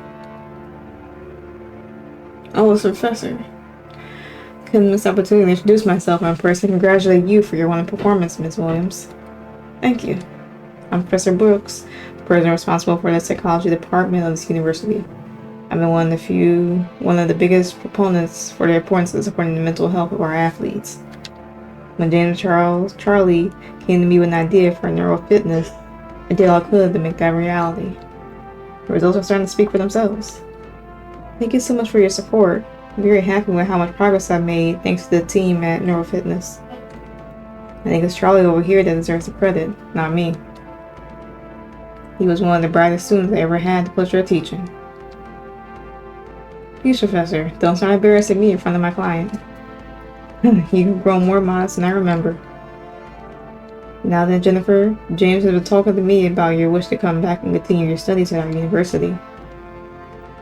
Oh, it's a professor. Couldn't miss the opportunity to introduce myself and personally congratulate you for your wonderful performance, Ms. Williams. Thank you. I'm Professor Brooks, person responsible for the psychology department of this university. I've been one of the biggest proponents for the importance of supporting the mental health of our athletes. When James Charlie came to me with an idea for neurofitness, I did all I could to make that reality. The results are starting to speak for themselves. Thank you so much for your support. I'm very happy with how much progress I've made thanks to the team at Neurofitness. I think it's Charlie over here that deserves the credit, not me. He was one of the brightest students I ever had to pleasure of teaching. Please, Professor, don't start embarrassing me in front of my client. You've grown more modest than I remember. Now then, Jennifer, James has been talking to me about your wish to come back and continue your studies at our university.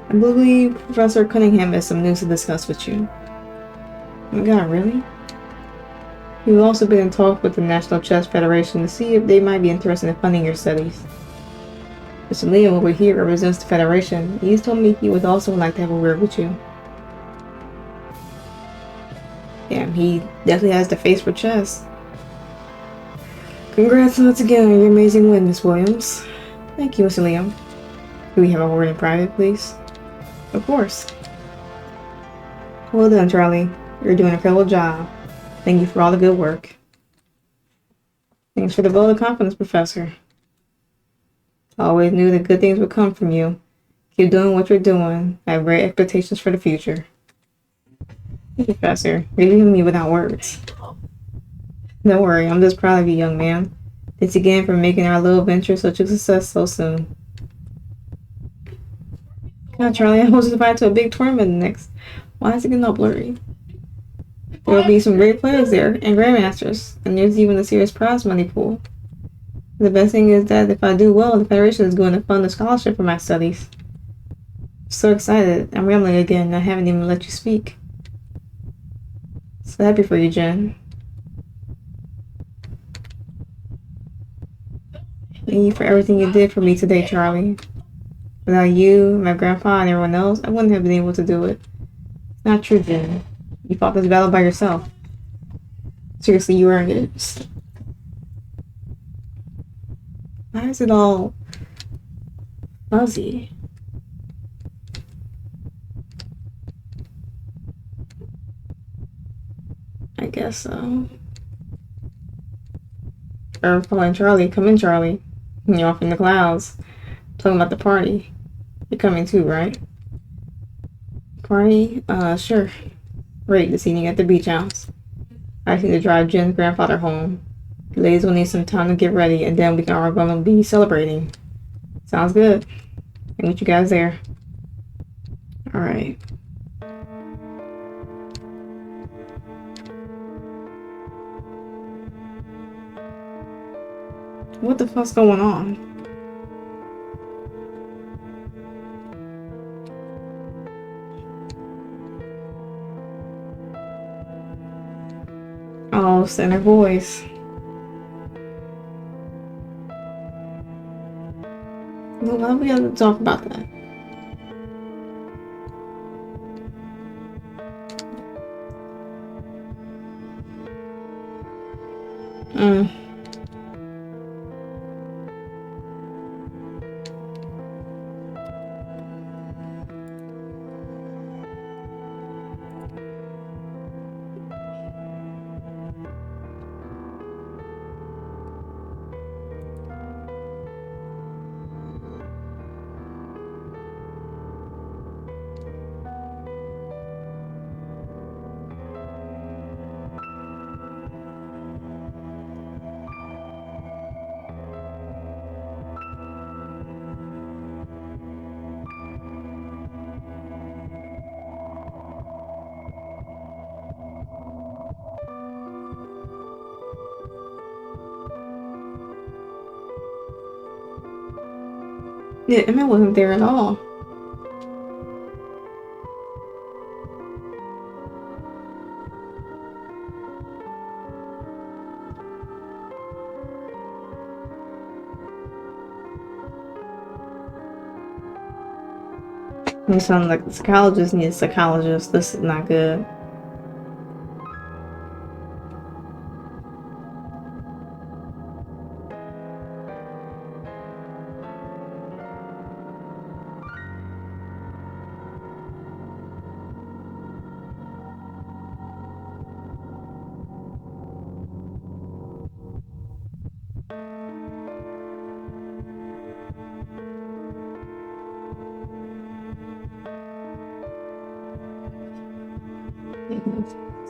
I believe Professor Cunningham has some news to discuss with you. Oh my god, really? We've also been in talk with the National Chess Federation to see if they might be interested in funding your studies. Mr. Leon over here represents the Federation. He's told me he would also like to have a word with you. Yeah, he definitely has the face for chess. Congrats once again on your amazing win, Miss Williams. Thank you, Mr. Liam. Can we have a word in private, please? Of course. Well done, Charlie. You're doing an incredible job. Thank you for all the good work. Thanks for the vote of confidence, Professor. I always knew that good things would come from you. Keep doing what you're doing. I have great expectations for the future. Professor, you're leaving me without words. Don't worry, I'm just proud of you, young man. Thanks again for making our little venture such a success so soon. God, Charlie, I was invited to a big tournament next. Why is it getting all blurry? There will be some great players there, and grandmasters, and there's even a serious prize money pool. The best thing is that if I do well, the Federation is going to fund a scholarship for my studies. So excited. I'm rambling again. I haven't even let you speak. So happy for you, Jen. Thank you for everything you did for me today, Charlie. Without you, my grandpa, and everyone else, I wouldn't have been able to do it. It's not true, Jen. You fought this battle by yourself. Seriously, you earned it. Why is it all fuzzy? I guess so. Or calling Charlie. Come in, Charlie. You're off in the clouds. Talking about the party. You're coming too, right? Party? Sure. Great, this evening at the beach house. I just need to drive Jen's grandfather home. The ladies will need some time to get ready, and then we are all gonna be celebrating. Sounds good. I'll meet you guys there. Alright. What the fuck's going on? Oh, center voice. Well, why do we have to talk about that? Yeah, Emma wasn't there at all. You sound like the psychologist needs a psychologist. This is not good.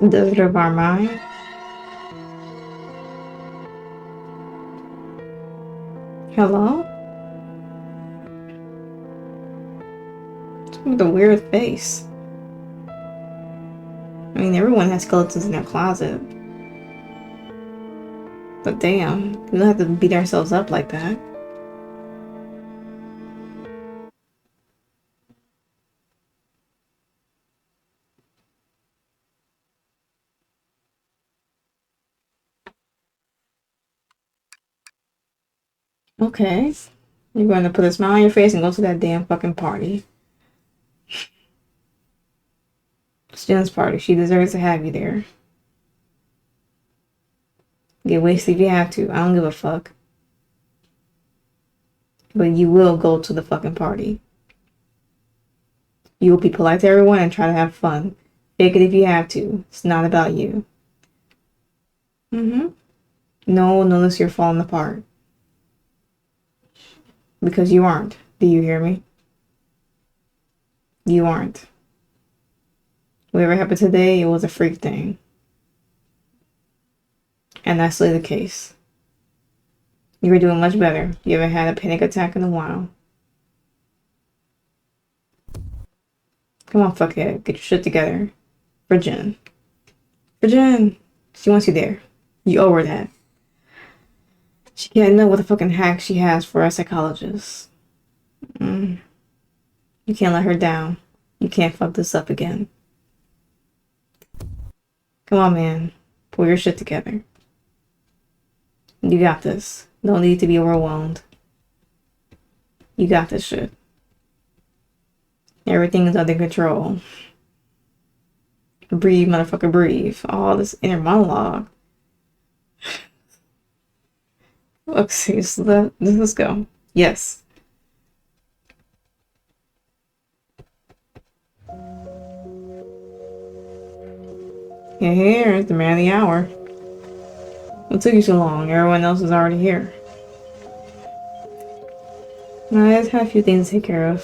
Desert of our mind. Hello? With a weird face. I mean, everyone has skeletons in their closet. But damn, we don't have to beat ourselves up like that. Okay. You're going to put a smile on your face and go to that damn fucking party. It's Jen's party. She deserves to have you there. Get wasted if you have to. I don't give a fuck. But you will go to the fucking party. You will be polite to everyone and try to have fun. Fake it if you have to. It's not about you. No one will notice you're falling apart. Because you aren't. Do you hear me? You aren't. Whatever happened today, it was a freak thing. And that's still the case. You were doing much better. You haven't had a panic attack in a while. Come on, fuckhead. Get your shit together. For Jen. For Jen. She wants you there. You owe her that. She can't know what the fucking hack she has for a psychologist. You can't let her down. You can't fuck this up again. Come on, man. Pull your shit together. You got this. No need to be overwhelmed. You got this shit. Everything is under control. Breathe, motherfucker, breathe. All this inner monologue. Okay, so let's go. Yes. Here's the man of the hour. What took you so long? Everyone else is already here. I just have a few things to take care of.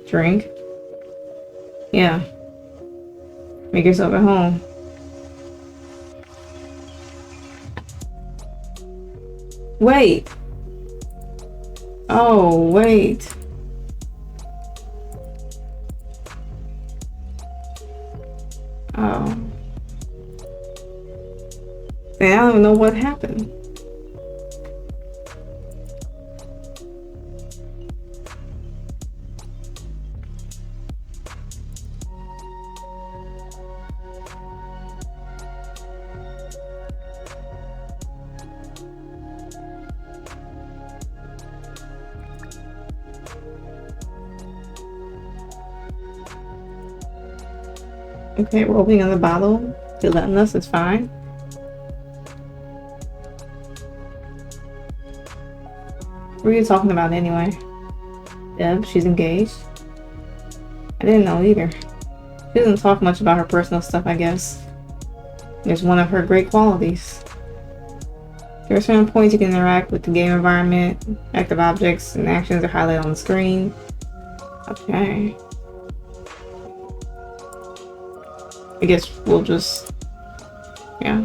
Drink? Yeah. Make yourself at home. Wait! Oh, wait. Oh. I don't even know what happened. Okay, we're opening on the bottle. They're letting us, it's fine. What are you talking about anyway? Deb, she's engaged. I didn't know either. She doesn't talk much about her personal stuff, I guess. It's one of her great qualities. There are certain points you can interact with the game environment. Active objects and actions are highlighted on the screen. Okay. I guess we'll just, yeah.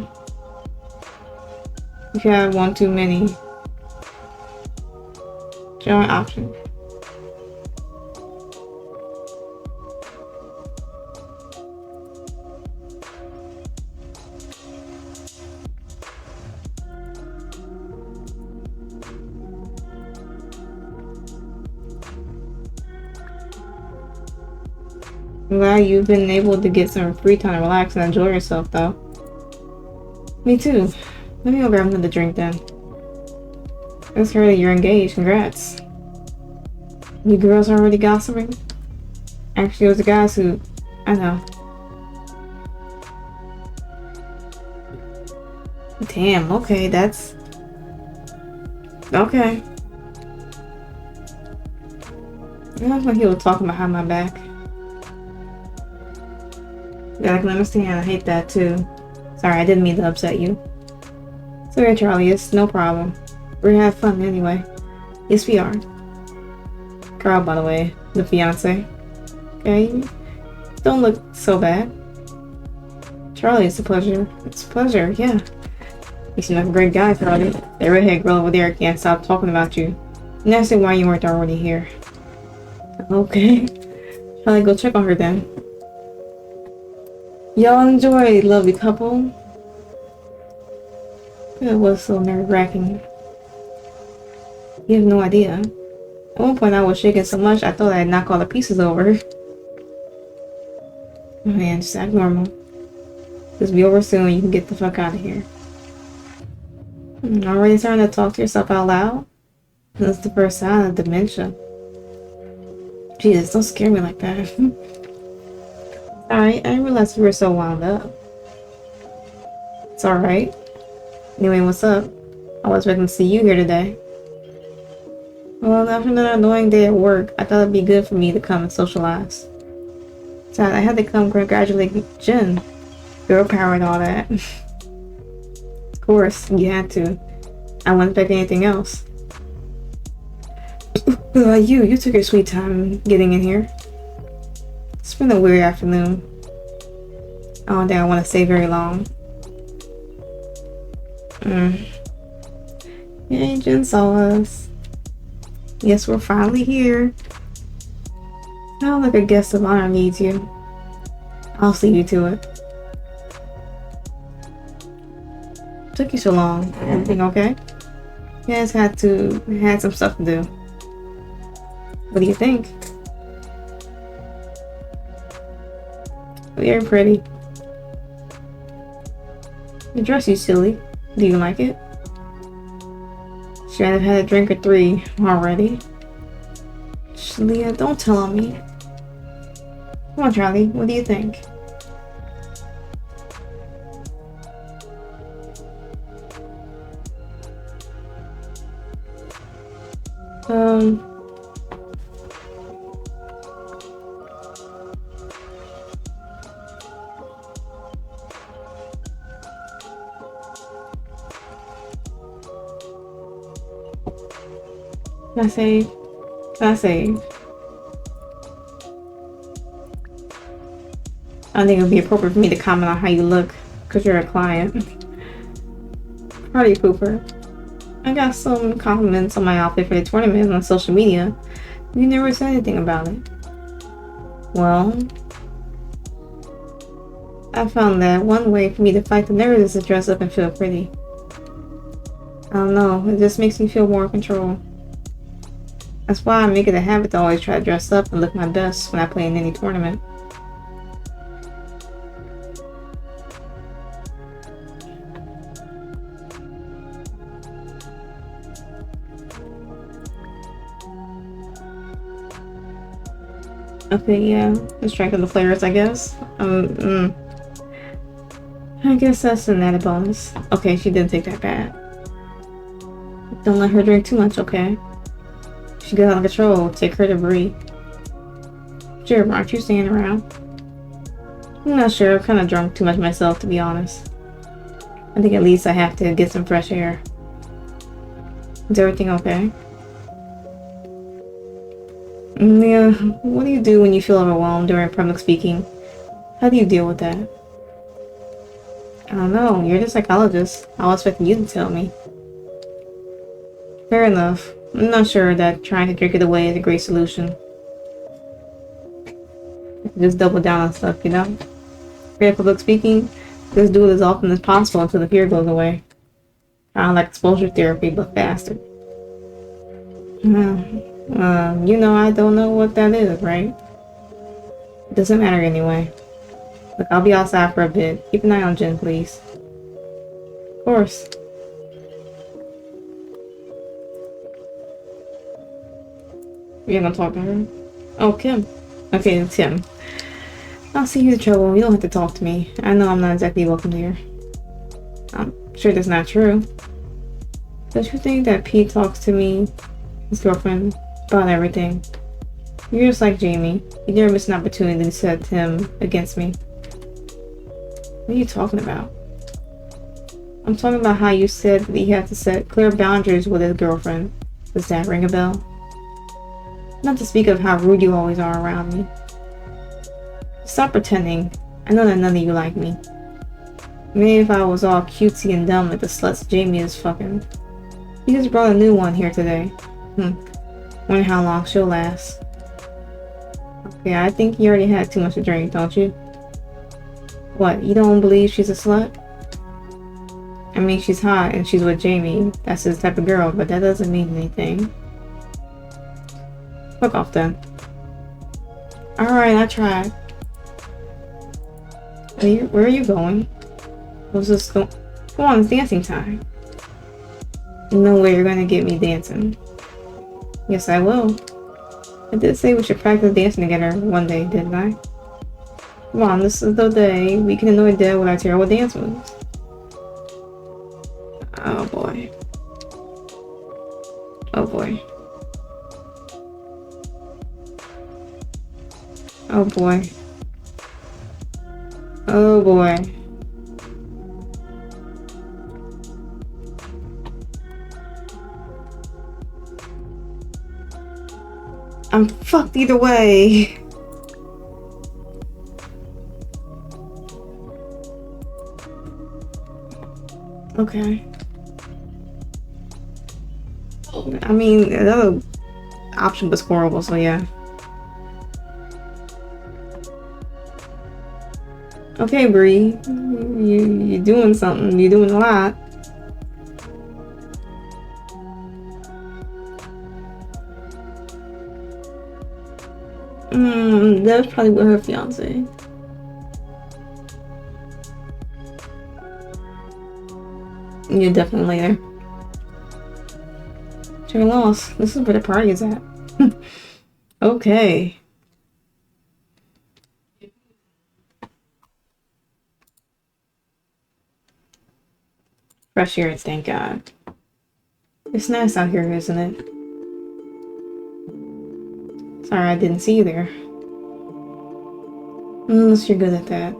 If you have one too many, join option. I'm glad you've been able to get some free time to relax and enjoy yourself, though. Me too. Let me go grab another drink then. It's heard that you're engaged. Congrats. You girls are already gossiping? Actually, it was the guys who... I know. Damn, okay, that's... Okay. That's like he was talking behind my back. Yeah, I can understand. I hate that too. Sorry, I didn't mean to upset you. Sorry, Charlie. It's no problem. We're gonna have fun anyway. Yes, we are. Carl, by the way, the fiance. Okay, don't look so bad. Charlie, it's a pleasure. It's a pleasure, yeah. You seem like a great guy, Charlie. That redhead girl over there can't stop talking about you. And that's why you weren't already here. Okay. Charlie, go check on her then. Y'all enjoy, lovely couple. It was so nerve-wracking. You have no idea. At one point I was shaking so much I thought I'd knock all the pieces over. Oh man, just act normal. This will be over soon and you can get the fuck out of here. Already starting to talk to yourself out loud? That's the first sign of dementia. Jesus, don't scare me like that. Alright, I didn't realize you were so wound up. It's alright. Anyway, what's up? I was expecting to see you here today. Well, after another annoying day at work, I thought it'd be good for me to come and socialize. So I had to come congratulate Jen. Girl power and all that. Of course, you had to. I wouldn't expect anything else. What about you? You took your sweet time getting in here. It's been a weird afternoon. I don't think I want to stay very long. Agent saw us. Yes, we're finally here. Now like a guest of honor needs you. I'll see you to it. Took you so long. Everything okay? Yes, had some stuff to do. What do you think? Very pretty. The dress, you silly. Do you like it? Should I have had a drink or 3 already? Leah, don't tell on me. Come on, Charlie. What do you think? Can I save? Can I save? I don't think it would be appropriate for me to comment on how you look, because you're a client. Party pooper. I got some compliments on my outfit for the tournament on social media. You never said anything about it. Well, I found that one way for me to fight the nerves is to dress up and feel pretty. I don't know, it just makes me feel more in control. That's why I make it a habit to always try to dress up and look my best when I play in any tournament. Okay, yeah, the strength of the players, I guess. I guess that's an added bonus. Okay, she didn't take that bad. Don't let her drink too much, okay? She got out of control. Take her to breathe. Sure, aren't you staying around? I'm not sure. I'm kind of drunk too much myself, to be honest. I think at least I have to get some fresh air. Is everything okay? Yeah. What do you do when you feel overwhelmed during public speaking? How do you deal with that? I don't know. You're the psychologist. I was expecting you to tell me. Fair enough. I'm not sure that trying to drink it away is a great solution. Just double down on stuff, you know? Great public speaking, just do it as often as possible until the fear goes away. Kind of like exposure therapy, but faster. You know, I don't know what that is, right? It doesn't matter anyway. Look, I'll be outside for a bit. Keep an eye on Jen, please. Of course. You're gonna talk to her? Oh, Kim. Okay, it's Kim. I'll see you in trouble. You don't have to talk to me. I know I'm not exactly welcome here. I'm sure that's not true. Don't you think that Pete talks to me, his girlfriend, about everything? You're just like Jamie. You never miss an opportunity to set him against me. What are you talking about? I'm talking about how you said that he had to set clear boundaries with his girlfriend. Does that ring a bell? Not to speak of how rude you always are around me. Stop pretending. I know that none of you like me. Maybe if I was all cutesy and dumb like the sluts Jamie is fucking. You just brought a new one here today. Wonder how long she'll last. Okay, I think you already had too much to drink, don't you? What, you don't believe she's a slut? I mean, she's hot and she's with Jamie. That's his type of girl, but that doesn't mean anything. Fuck off then. Alright, I tried. Where are you going? What's this go? Come on, it's dancing time. No way you're gonna get me dancing. Yes, I will. I did say we should practice dancing together one day, didn't I? Come on, this is the day we can annoy Dad with our terrible dance moves. Oh boy. Oh boy. Oh boy. Oh boy. I'm fucked either way. Okay. I mean, the other option was horrible, so yeah. Okay, Bree. You're doing something. You're doing a lot. That was probably with her fiance. You're definitely later. Check loss. This is where the party is at. Okay. Fresh air, thank God. It's nice out here, isn't it? Sorry, I didn't see you there. Unless you're good at that.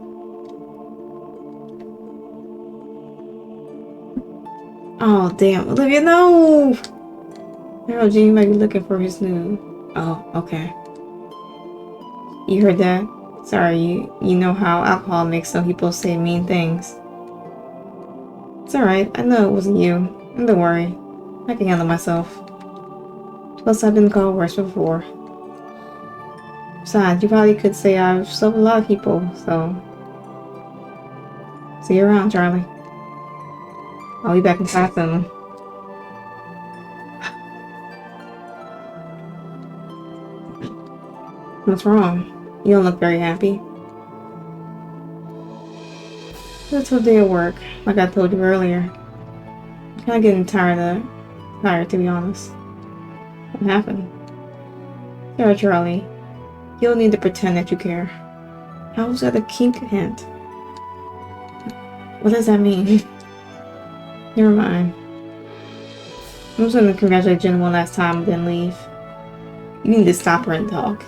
Oh, damn. Olivia, no! Harold G might be looking for his new... Oh, okay. You heard that? Sorry, you know how alcohol makes some people say mean things. It's alright. I know it wasn't you. And don't worry. I can handle myself. Plus, I've been called worse before. Besides, you probably could say I've slept with a lot of people, so... See you around, Charlie. I'll be back in class soon. What's wrong? You don't look very happy. It's a day of work, like I told you earlier. I'm kinda getting tired, to be honest. What happened? Sarah, Charlie. You don't need to pretend that you care. How was that a kink hint? What does that mean? Never mind. I'm just gonna congratulate Jen one last time and then leave. You need to stop her and talk.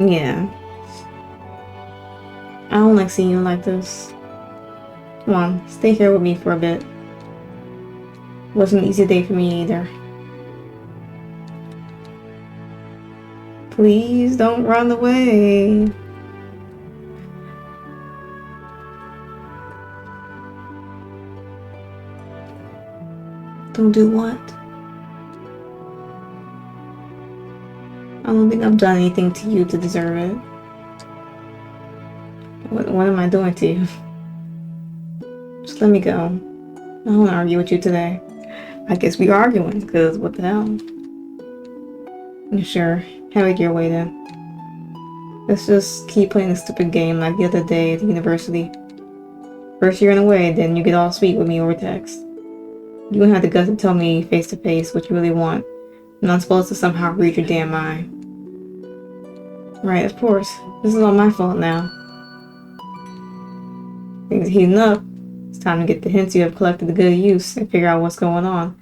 Yeah. I don't like seeing you like this. Come on, stay here with me for a bit. Wasn't an easy day for me either. Please don't run away. Don't do what? I don't think I've done anything to you to deserve it. What am I doing to you? Just let me go. I don't want to argue with you today. I guess we're arguing, because what the hell? Sure, have it your way then. Let's just keep playing this stupid game like the other day at the university. First you run away, then you get all sweet with me over text. You don't have the guts to tell me face to face what you really want, and I'm supposed to somehow read your damn mind. Right, of course. This is all my fault now. Things are heating up. It's time to get the hints you have collected to good use and figure out what's going on.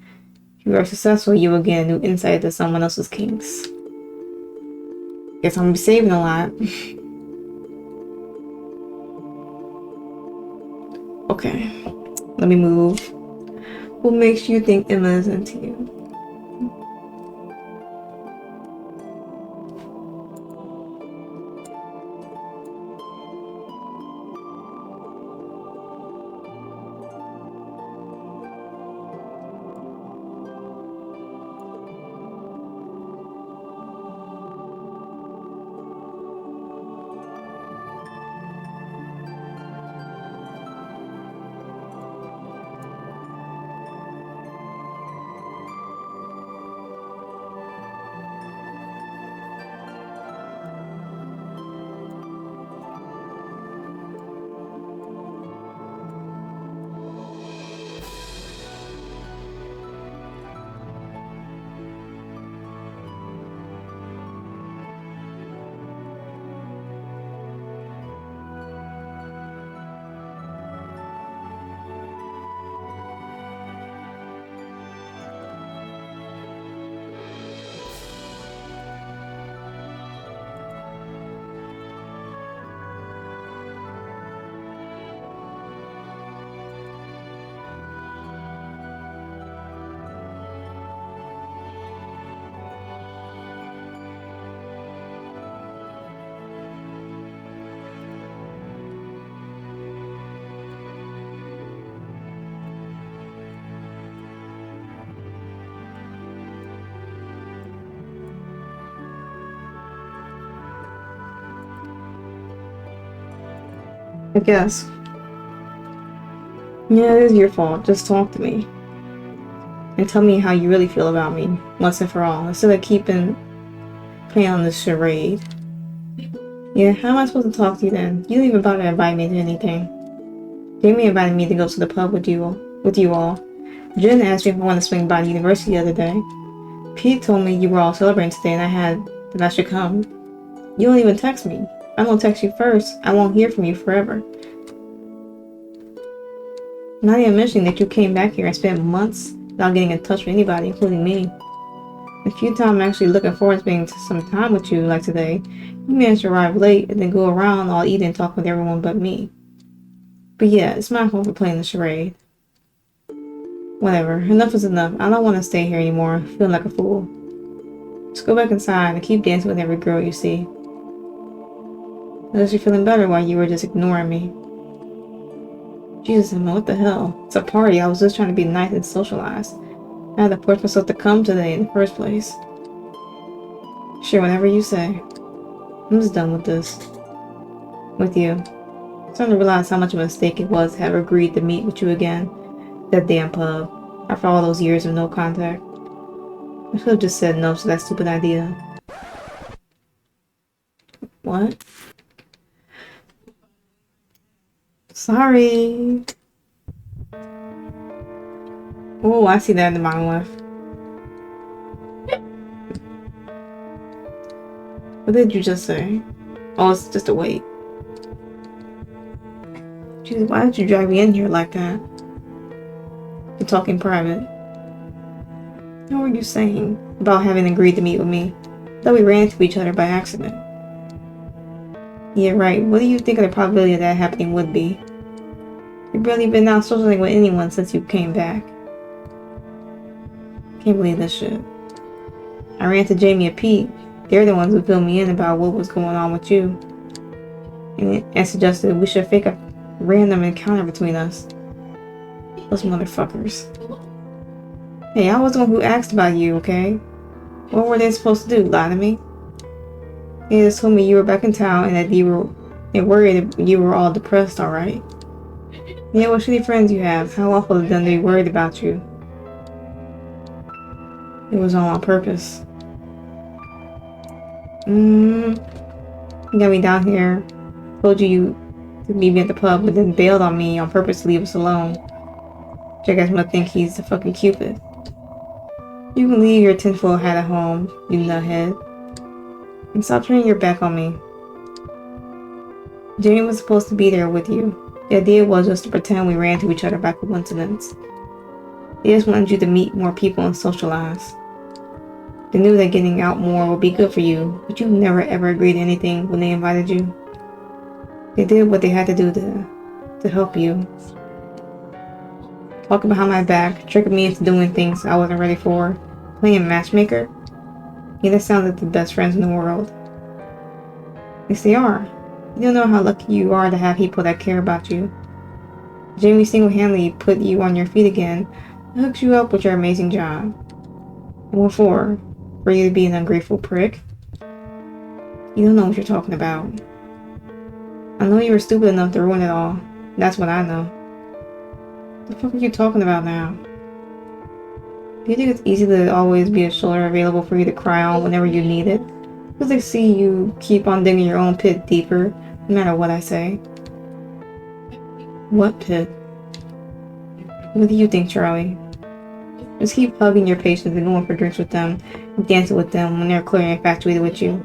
If you are successful, you will gain a new insight into someone else's kinks. Guess I'm gonna be saving a lot. Okay, let me move. What makes you think Emma is into you? I guess. Yeah, it is your fault. Just talk to me. And tell me how you really feel about me, once and for all, instead of keeping playing on this charade. Yeah, how am I supposed to talk to you then? You didn't even bother to invite me to anything. Jamie invited me to go to the pub with you all. Jen asked me if I wanted to swing by the university the other day. Pete told me you were all celebrating today and that I should come. You don't even text me. If I don't text you first, I won't hear from you forever. Not even mentioning that you came back here and spent months without getting in touch with anybody, including me. The few times I'm actually looking forward to spending some time with you, like today, you managed to arrive late and then go around all eating and talking with everyone but me. But yeah, it's my fault for playing the charade. Whatever, enough is enough. I don't want to stay here anymore, feeling like a fool. Just go back inside and keep dancing with every girl you see. Unless you're feeling better while you were just ignoring me. Jesus, Emma, what the hell? It's a party. I was just trying to be nice and socialized. I had to force myself to come today in the first place. Sure, whenever you say. I'm just done with this. With you. I'm starting to realize how much of a mistake it was to have agreed to meet with you again. That damn pub. After all those years of no contact. I should have just said no to that stupid idea. What? Sorry. Oh, I see that in the bottom left. What did you just say? Oh, it's just a wait. Jeez, why did you drag me in here like that? To talk in private. What were you saying about having agreed to meet with me? I thought we ran into each other by accident. Yeah, right. What do you think of the probability of that happening would be? You've barely been out socializing with anyone since you came back. Can't believe this shit. I ran to Jamie and Pete. They're the ones who filled me in about what was going on with you. And suggested we should fake a random encounter between us. Those motherfuckers. Hey, I was the one who asked about you, okay? What were they supposed to do? Lie to me? They just told me you were back in town and that they worried that you were all depressed, alright? Yeah, what shitty friends you have. How awful of them to be worried about you. It was all on purpose. You got me down here. Told you to meet me at the pub, but then bailed on me on purpose to leave us alone. Which I guess must think he's the fucking Cupid. You can leave your tinfoil hat at home, you nuthead. And stop turning your back on me. Jamie was supposed to be there with you. The idea was just to pretend we ran into each other by coincidence. They just wanted you to meet more people and socialize. They knew that getting out more would be good for you, but you never ever agreed to anything when they invited you. They did what they had to do to help you. Talking behind my back, tricking me into doing things I wasn't ready for, playing matchmaker. Yeah, that sounds like the best friends in the world. Yes, they are. You don't know how lucky you are to have people that care about you. Jamie single-handedly put you on your feet again and hooked you up with your amazing job. And what for? For you to be an ungrateful prick? You don't know what you're talking about. I know you were stupid enough to ruin it all. That's what I know. What the fuck are you talking about now? Do you think it's easy to always be a shoulder available for you to cry on whenever you need it? Because they see you keep on digging your own pit deeper, no matter what I say. What pit? What do you think, Charlie? Just keep hugging your patients and going for drinks with them and dancing with them when they're clearly infatuated with you.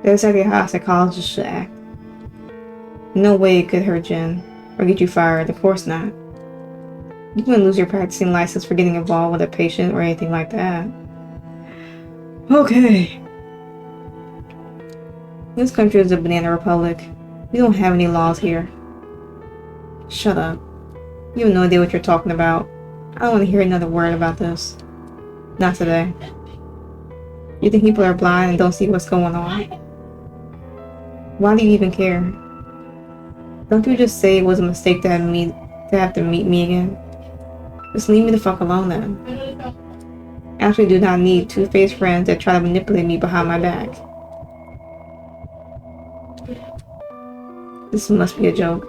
That's exactly how a psychologist should act. No way it could hurt Jen or get you fired, of course not. You wouldn't lose your practicing license for getting involved with a patient or anything like that. Okay. This country is a banana republic. We don't have any laws here. Shut up. You have no idea what you're talking about. I don't want to hear another word about this. Not today. You think people are blind and don't see what's going on? Why do you even care? Don't you just say it was a mistake to have to meet me again? Just leave me the fuck alone then. I actually do not need two-faced friends that try to manipulate me behind my back. This must be a joke.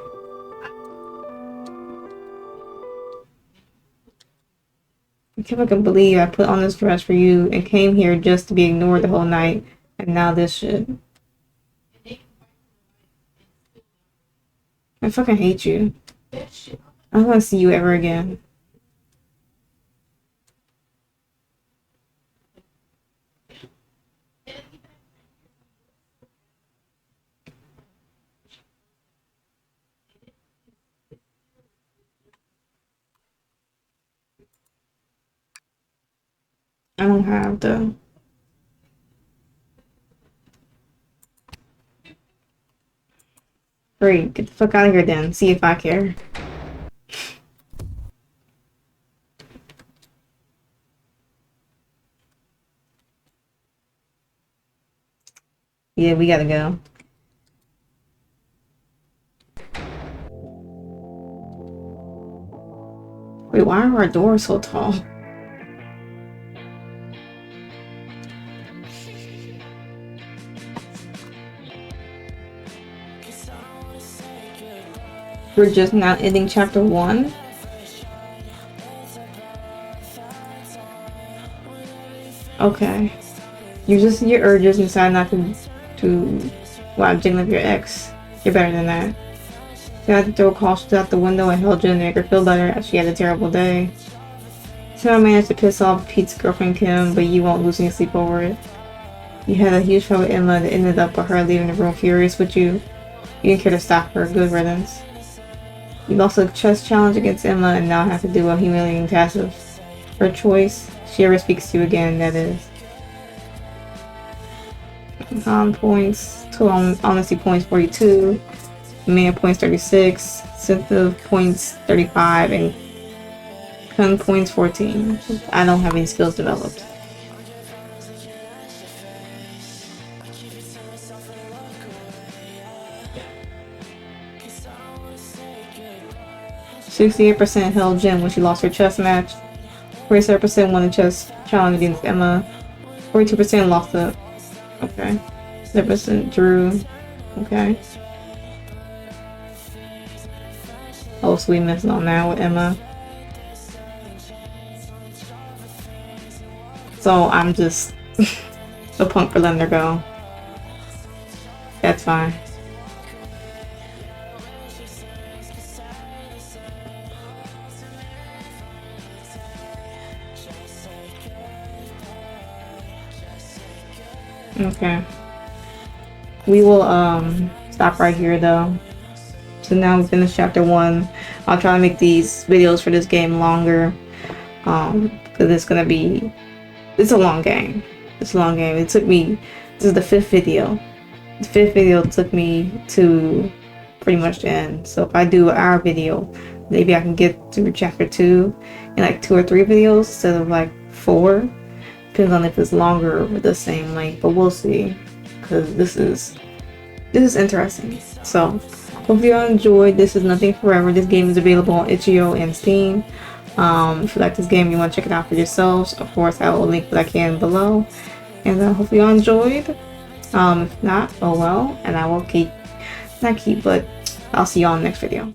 I can't fucking believe I put on this dress for you and came here just to be ignored the whole night, and now this shit. I fucking hate you. I don't want to see you ever again. I don't have the... Great, get the fuck out of here then. See if I care. Yeah, we gotta go. Wait, why are our doors so tall? We're just now ending chapter 1. Okay. You just your urges and decide not to wow, jiggling up your ex. You're better than that. You had to throw caution out the window and held Jen to make her feel better as she had a terrible day. Somehow managed to piss off Pete's girlfriend Kim, but you won't lose any sleep over it. You had a huge fight with Emma that ended up with her leaving the room furious with you. You didn't care to stop her. Good riddance. You lost a chess challenge against Emma and now have to do a humiliating task of her choice. She ever speaks to you again, that is. Points, total honesty points 42, man points 36, sensitive points 35, and gun points 14. I don't have any skills developed. %68% held Jen when she lost her chess match. 47% won the chess challenge against Emma. 42% lost the... Okay. 7% drew. Okay. Oh, so we missed on that with Emma. So I'm just a punk for letting her go. That's fine. Okay. We will stop right here though. So now we finished chapter 1. I'll try to make these videos for this game longer. Because it's a long game. It's a long game. It took me, this is the 5th video. The 5th video took me to pretty much the end. So if I do an hour video, maybe I can get through chapter 2 in like 2 or 3 videos instead of like 4. Depends on if it's longer or the same length, but we'll see. Because this is interesting. So hope you all enjoyed. This is Nothing Forever. This game is available on Itchio and Steam. If you like this game, you want to check it out for yourselves, of course I will link what I can below. And hope you all enjoyed. If not, oh well. And I will but I'll see you all in the next video.